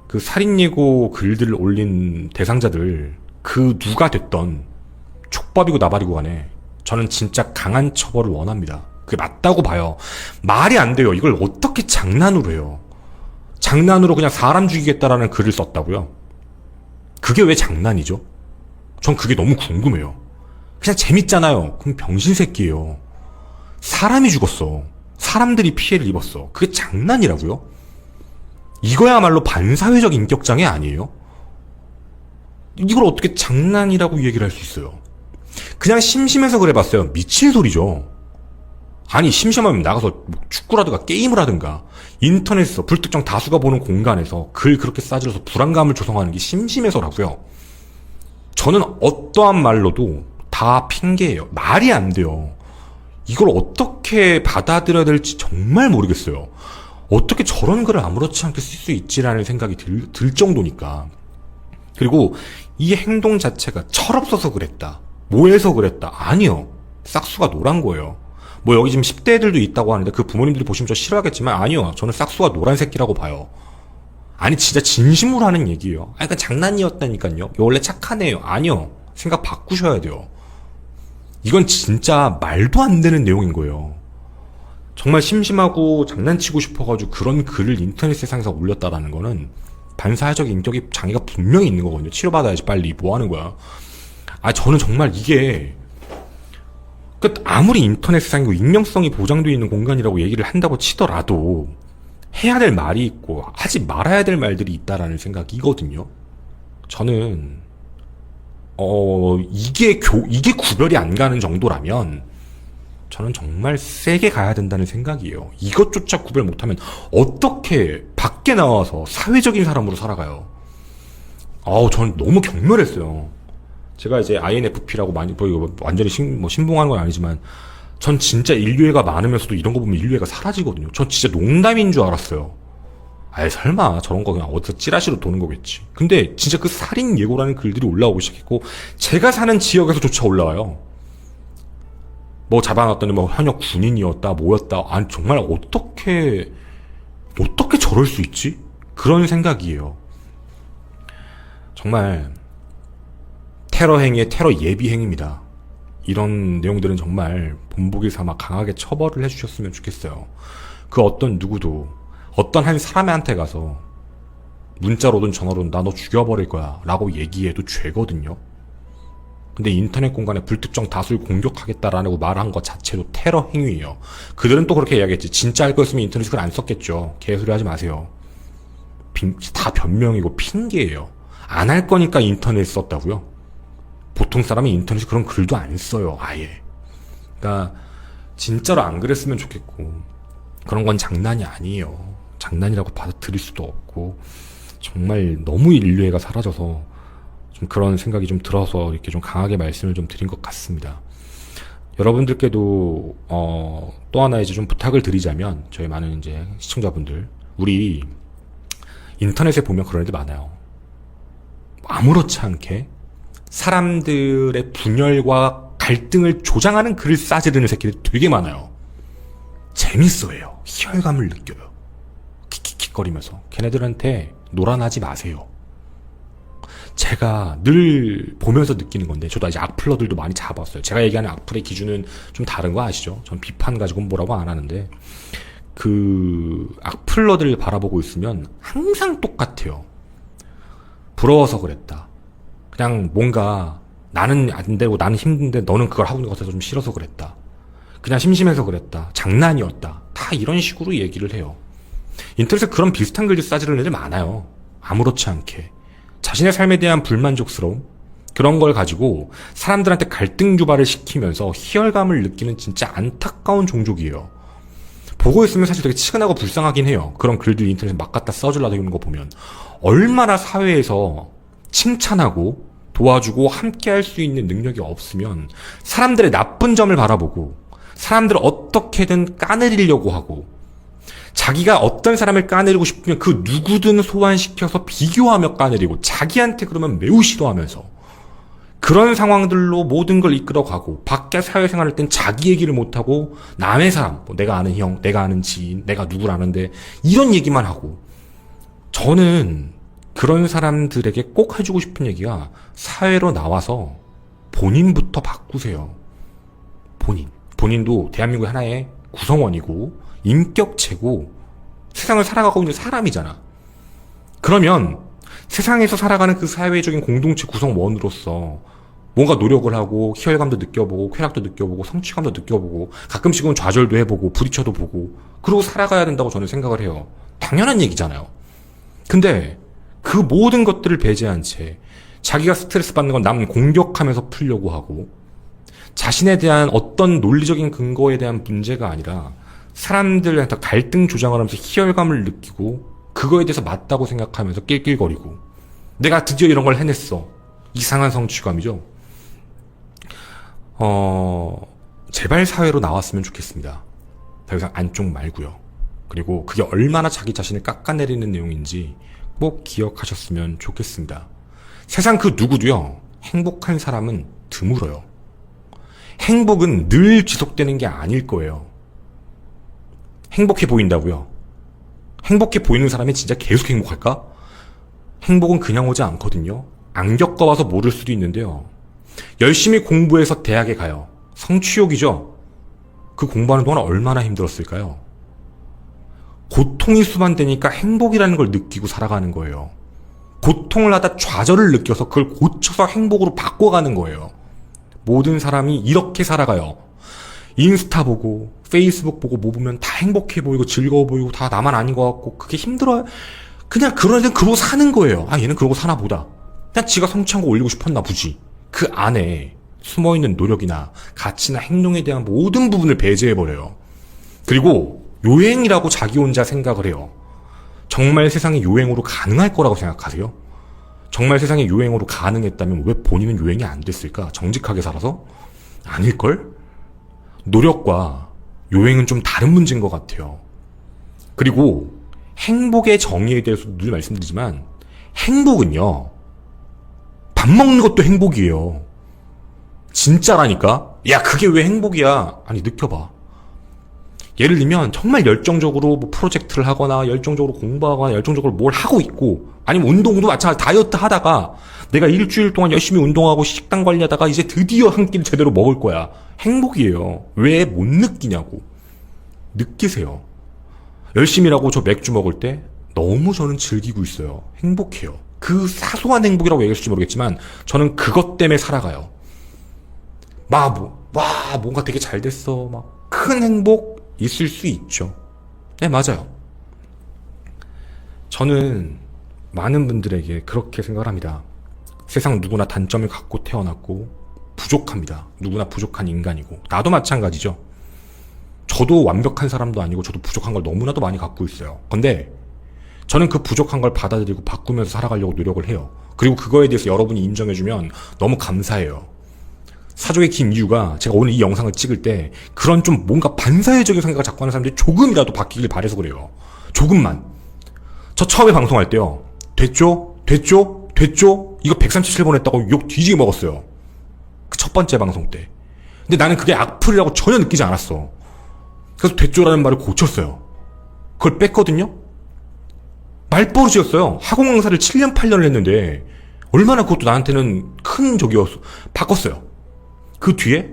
그 살인예고 글들을 올린 대상자들 그 누가 됐던 촉법이고 나발이고 간에 저는 진짜 강한 처벌을 원합니다. 그게 맞다고 봐요. 말이 안 돼요. 이걸 어떻게 장난으로 해요. 장난으로 그냥 사람 죽이겠다라는 글을 썼다고요. 그게 왜 장난이죠? 전 그게 너무 궁금해요. 그냥 재밌잖아요. 그럼 병신 새끼예요. 사람이 죽었어. 사람들이 피해를 입었어. 그게 장난이라고요? 이거야말로 반사회적 인격장애 아니에요? 이걸 어떻게 장난이라고 얘기를 할 수 있어요? 그냥 심심해서 그래봤어요. 미친 소리죠. 아니 심심하면 나가서 축구라든가 게임을 하든가 인터넷에서 불특정 다수가 보는 공간에서 글 그렇게 싸질러서 불안감을 조성하는 게 심심해서라고요. 저는 어떠한 말로도 다 핑계예요. 말이 안 돼요. 이걸 어떻게 받아들여야 될지 정말 모르겠어요. 어떻게 저런 글을 아무렇지 않게 쓸 수 있지라는 생각이 들 정도니까. 그리고 이 행동 자체가 철없어서 그랬다. 뭐해서 그랬다. 아니요. 싹수가 노란 거예요. 여기 지금 10대 애들도 있다고 하는데 그 부모님들이 보시면 저 싫어하겠지만 아니요. 저는 싹수가 노란 새끼라고 봐요. 아니 진짜 진심으로 하는 얘기예요. 그러니까 장난이었다니까요. 원래 착한 애예요. 아니요. 생각 바꾸셔야 돼요. 이건 진짜 말도 안 되는 내용인 거예요. 정말 심심하고 장난치고 싶어가지고 그런 글을 인터넷 세상에서 올렸다라는 거는 반사회적 인격이 장애가 분명히 있는 거거든요. 치료받아야지 빨리. 뭐 하는 거야. 저는 정말 이게 아무리 인터넷 세상이고 익명성이 보장되어 있는 공간이라고 얘기를 한다고 치더라도 해야 될 말이 있고 하지 말아야 될 말들이 있다라는 생각이거든요. 저는 이게 구별이 안 가는 정도라면 저는 정말 세게 가야 된다는 생각이에요. 이것조차 구별 못하면 어떻게 밖에 나와서 사회적인 사람으로 살아가요. 저는 너무 경멸했어요. 제가 이제 INFP라고 많이 완전히 신봉하는 건 아니지만 전 진짜 인류애가 많으면서도 이런 거 보면 인류애가 사라지거든요. 전 진짜 농담인 줄 알았어요. 설마 저런 거 그냥 어디서 찌라시로 도는 거겠지. 근데 진짜 그 살인 예고라는 글들이 올라오기 시작했고 제가 사는 지역에서조차 올라와요. 잡아놨더니 현역 군인이었다 뭐였다. 정말 어떻게 저럴 수 있지? 그런 생각이에요. 정말 테러 행위의 테러 예비 행위입니다. 이런 내용들은 정말 본보기 삼아 강하게 처벌을 해주셨으면 좋겠어요. 그 어떤 누구도 어떤 한 사람한테 가서 문자로든 전화로든 나 너 죽여버릴 거야 라고 얘기해도 죄거든요. 근데 인터넷 공간에 불특정 다수를 공격하겠다라고 말한 것 자체도 테러 행위예요. 그들은 또 그렇게 이야기했지. 진짜 할 거였으면 인터넷에 글 안 썼겠죠. 개소리 하지 마세요. 다 변명이고 핑계예요. 안 할 거니까 인터넷 썼다고요? 보통 사람이 인터넷에 그런 글도 안 써요. 아예. 그러니까 진짜로 안 그랬으면 좋겠고, 그런 건 장난이 아니에요. 장난이라고 받아들일 수도 없고, 정말 너무 인류애가 사라져서 좀 그런 생각이 좀 들어서 이렇게 좀 강하게 말씀을 좀 드린 것 같습니다. 여러분들께도 또 하나 이제 좀 부탁을 드리자면, 저희 많은 이제 시청자분들, 우리 인터넷에 보면 그런 애들 많아요. 아무렇지 않게 사람들의 분열과 갈등을 조장하는 글을 싸지르는 새끼들 되게 많아요. 재밌어요. 희열감을 느껴요. 킥킥킥거리면서. 걔네들한테 노란하지 마세요. 제가 늘 보면서 느끼는 건데, 저도 이제 악플러들도 많이 잡았어요. 제가 얘기하는 악플의 기준은 좀 다른 거 아시죠? 전 비판 가지고는 뭐라고 안 하는데, 그 악플러들을 바라보고 있으면 항상 똑같아요. 부러워서 그랬다. 그냥 뭔가 나는 안 되고 나는 힘든데 너는 그걸 하고 있는 것 같아서 좀 싫어서 그랬다. 그냥 심심해서 그랬다. 장난이었다. 다 이런 식으로 얘기를 해요. 인터넷에 그런 비슷한 글들 싸지르는 애들 많아요. 아무렇지 않게. 자신의 삶에 대한 불만족스러움? 그런 걸 가지고 사람들한테 갈등 유발을 시키면서 희열감을 느끼는 진짜 안타까운 종족이에요. 보고 있으면 사실 되게 치근하고 불쌍하긴 해요. 그런 글들 인터넷에 막 갖다 써주려고 하는 거 보면. 얼마나 사회에서 칭찬하고 도와주고 함께 할 수 있는 능력이 없으면 사람들의 나쁜 점을 바라보고 사람들을 어떻게든 까내리려고 하고, 자기가 어떤 사람을 까내리고 싶으면 그 누구든 소환시켜서 비교하며 까내리고, 자기한테 그러면 매우 싫어하면서 그런 상황들로 모든 걸 이끌어가고, 밖에 사회생활할 땐 자기 얘기를 못하고 남의 사람, 뭐 내가 아는 형, 내가 아는 지인, 내가 누구를 아는데 이런 얘기만 하고. 저는 그런 사람들에게 꼭 해주고 싶은 얘기가, 사회로 나와서 본인부터 바꾸세요. 본인도 대한민국의 하나의 구성원이고 인격체고 세상을 살아가고 있는 사람이잖아. 그러면 세상에서 살아가는 그 사회적인 공동체 구성원으로서 뭔가 노력을 하고 희열감도 느껴보고 쾌락도 느껴보고 성취감도 느껴보고 가끔씩은 좌절도 해보고 부딪혀도 보고 그러고 살아가야 된다고 저는 생각을 해요. 당연한 얘기잖아요. 근데 그 모든 것들을 배제한 채 자기가 스트레스 받는 건 남 공격하면서 풀려고 하고, 자신에 대한 어떤 논리적인 근거에 대한 문제가 아니라 사람들한테 갈등 조장을 하면서 희열감을 느끼고 그거에 대해서 맞다고 생각하면서 낄낄거리고, 내가 드디어 이런 걸 해냈어. 이상한 성취감이죠. 제발 사회로 나왔으면 좋겠습니다. 더 이상 안쪽 말고요. 그리고 그게 얼마나 자기 자신을 깎아내리는 내용인지 꼭 기억하셨으면 좋겠습니다. 세상 그 누구도요, 행복한 사람은 드물어요. 행복은 늘 지속되는 게 아닐 거예요. 행복해 보인다고요? 행복해 보이는 사람이 진짜 계속 행복할까? 행복은 그냥 오지 않거든요. 안 겪어봐서 모를 수도 있는데요. 열심히 공부해서 대학에 가요. 성취욕이죠. 그 공부하는 동안 얼마나 힘들었을까요? 고통이 수반되니까 행복이라는 걸 느끼고 살아가는 거예요. 고통을 하다 좌절을 느껴서 그걸 고쳐서 행복으로 바꿔가는 거예요. 모든 사람이 이렇게 살아가요. 인스타 보고 페이스북 보고 뭐 보면 다 행복해 보이고 즐거워 보이고 다 나만 아닌 것 같고 그게 힘들어요. 그냥 그런 애들은 그러고 사는 거예요. 아, 얘는 그러고 사나 보다. 그냥 지가 성취한 거 올리고 싶었나 보지. 그 안에 숨어있는 노력이나 가치나 행동에 대한 모든 부분을 배제해버려요. 그리고 요행이라고 자기 혼자 생각을 해요. 정말 세상이 요행으로 가능할 거라고 생각하세요? 정말 세상이 요행으로 가능했다면 왜 본인은 요행이 안 됐을까? 정직하게 살아서? 아닐걸? 노력과 요행은 좀 다른 문제인 것 같아요. 그리고 행복의 정의에 대해서 늘 말씀드리지만, 행복은요, 밥 먹는 것도 행복이에요. 진짜라니까? 야, 그게 왜 행복이야? 아니, 느껴봐. 예를 들면 정말 열정적으로 뭐 프로젝트를 하거나 열정적으로 공부하거나 열정적으로 뭘 하고 있고, 아니면 운동도 마찬가지 다이어트 하다가 내가 일주일 동안 열심히 운동하고 식단 관리하다가 이제 드디어 한 끼를 제대로 먹을 거야. 행복이에요. 왜 못 느끼냐고. 느끼세요. 열심히 일하고 저 맥주 먹을 때 너무 저는 즐기고 있어요. 행복해요. 그 사소한 행복이라고 얘기할지 모르겠지만 저는 그것 때문에 살아가요. 뭔가 되게 잘 됐어. 막 큰 행복 있을 수 있죠. 네, 맞아요. 저는 많은 분들에게 그렇게 생각을 합니다. 세상 누구나 단점을 갖고 태어났고 부족합니다. 누구나 부족한 인간이고, 나도 마찬가지죠. 저도 완벽한 사람도 아니고 저도 부족한 걸 너무나도 많이 갖고 있어요. 근데 저는 그 부족한 걸 받아들이고 바꾸면서 살아가려고 노력을 해요. 그리고 그거에 대해서 여러분이 인정해주면 너무 감사해요. 사족의 긴 이유가, 제가 오늘 이 영상을 찍을 때 그런 좀 뭔가 반사회적인 생각을 갖고 하는 사람들이 조금이라도 바뀌길 바라서 그래요. 조금만. 저 처음에 방송할 때요, 됐죠? 이거 137번 했다고 욕 뒤지게 먹었어요. 그 첫 번째 방송 때. 근데 나는 그게 악플이라고 전혀 느끼지 않았어. 그래서 됐죠라는 말을 고쳤어요. 그걸 뺐거든요? 말버릇이었어요. 학원 강사를 7년 8년을 했는데 얼마나 그것도 나한테는 큰 적이었어. 바꿨어요. 그 뒤에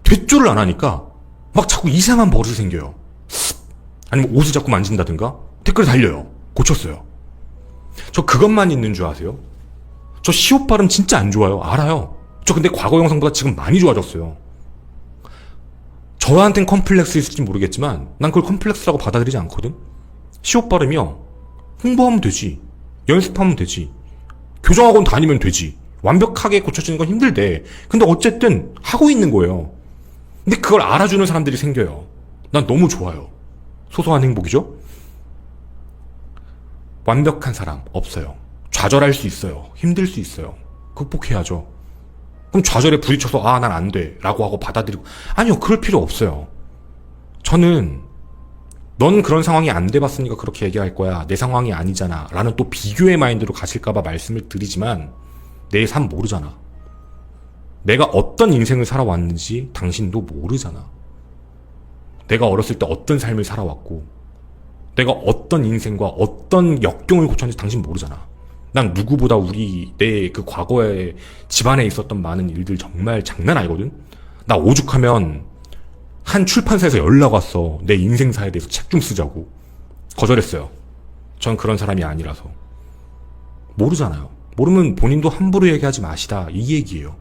됐죠를 안 하니까 막 자꾸 이상한 버릇이 생겨요. 아니면 옷을 자꾸 만진다든가 댓글을 달려요. 고쳤어요. 저 그것만 있는 줄 아세요? 저 시옷 발음 진짜 안 좋아요. 알아요. 저 근데 과거 영상보다 지금 많이 좋아졌어요. 저한텐 컴플렉스 있을지 모르겠지만 난 그걸 컴플렉스라고 받아들이지 않거든. 시옷 발음이요, 홍보하면 되지, 연습하면 되지, 교정학원 다니면 되지. 완벽하게 고쳐지는 건 힘들대. 근데 어쨌든 하고 있는 거예요. 근데 그걸 알아주는 사람들이 생겨요. 난 너무 좋아요. 소소한 행복이죠. 완벽한 사람 없어요. 좌절할 수 있어요. 힘들 수 있어요. 극복해야죠. 그럼 좌절에 부딪혀서 난 안 돼 라고 하고 받아들이고, 아니요, 그럴 필요 없어요. 저는 넌 그런 상황이 안 돼봤으니까 그렇게 얘기할 거야, 내 상황이 아니잖아 라는 또 비교의 마인드로 가실까봐 말씀을 드리지만, 내 삶 모르잖아. 내가 어떤 인생을 살아왔는지 당신도 모르잖아. 내가 어렸을 때 어떤 삶을 살아왔고 내가 어떤 인생과 어떤 역경을 고쳤는지 당신 모르잖아. 난 누구보다 내 그 과거에 집안에 있었던 많은 일들 정말 장난 아니거든. 나 오죽하면 한 출판사에서 연락 왔어. 내 인생사에 대해서 책 좀 쓰자고. 거절했어요. 전 그런 사람이 아니라서. 모르잖아요. 모르면 본인도 함부로 얘기하지 마시다, 이 얘기예요.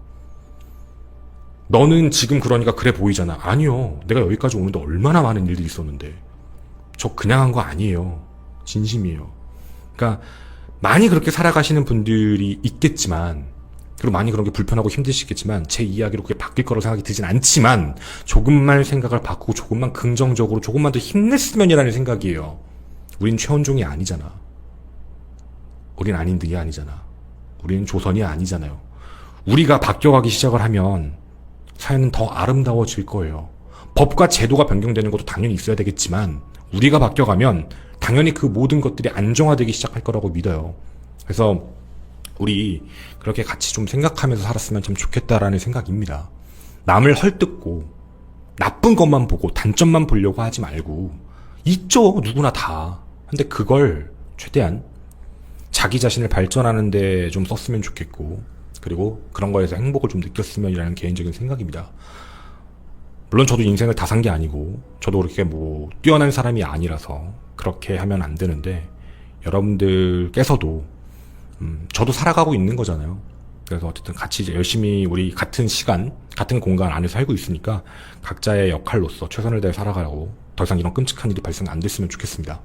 너는 지금 그러니까 그래 보이잖아. 아니요. 내가 여기까지 오는데 얼마나 많은 일들이 있었는데. 저 그냥 한 거 아니에요. 진심이에요. 그러니까 많이 그렇게 살아가시는 분들이 있겠지만, 그리고 많이 그런 게 불편하고 힘드시겠지만, 제 이야기로 그게 바뀔 거라고 생각이 들진 않지만, 조금만 생각을 바꾸고 조금만 긍정적으로 조금만 더 힘냈으면이라는 생각이에요. 우린 최원종이 아니잖아. 우린 안인등이 아니잖아. 우리는 조선이 아니잖아요. 우리가 바뀌어가기 시작을 하면 사회는 더 아름다워질 거예요. 법과 제도가 변경되는 것도 당연히 있어야 되겠지만, 우리가 바뀌어가면 당연히 그 모든 것들이 안정화되기 시작할 거라고 믿어요. 그래서 우리 그렇게 같이 좀 생각하면서 살았으면 참 좋겠다라는 생각입니다. 남을 헐뜯고 나쁜 것만 보고 단점만 보려고 하지 말고, 있죠, 누구나 다. 근데 그걸 최대한 자기 자신을 발전하는데 좀 썼으면 좋겠고, 그리고 그런 거에서 행복을 좀 느꼈으면이라는 개인적인 생각입니다. 물론 저도 인생을 다 산 게 아니고 저도 그렇게 뛰어난 사람이 아니라서 그렇게 하면 안 되는데, 여러분들께서도 저도 살아가고 있는 거잖아요. 그래서 어쨌든 같이 이제 열심히 우리 같은 시간, 같은 공간 안에 살고 있으니까 각자의 역할로서 최선을 다해 살아가려고, 더 이상 이런 끔찍한 일이 발생 안 됐으면 좋겠습니다.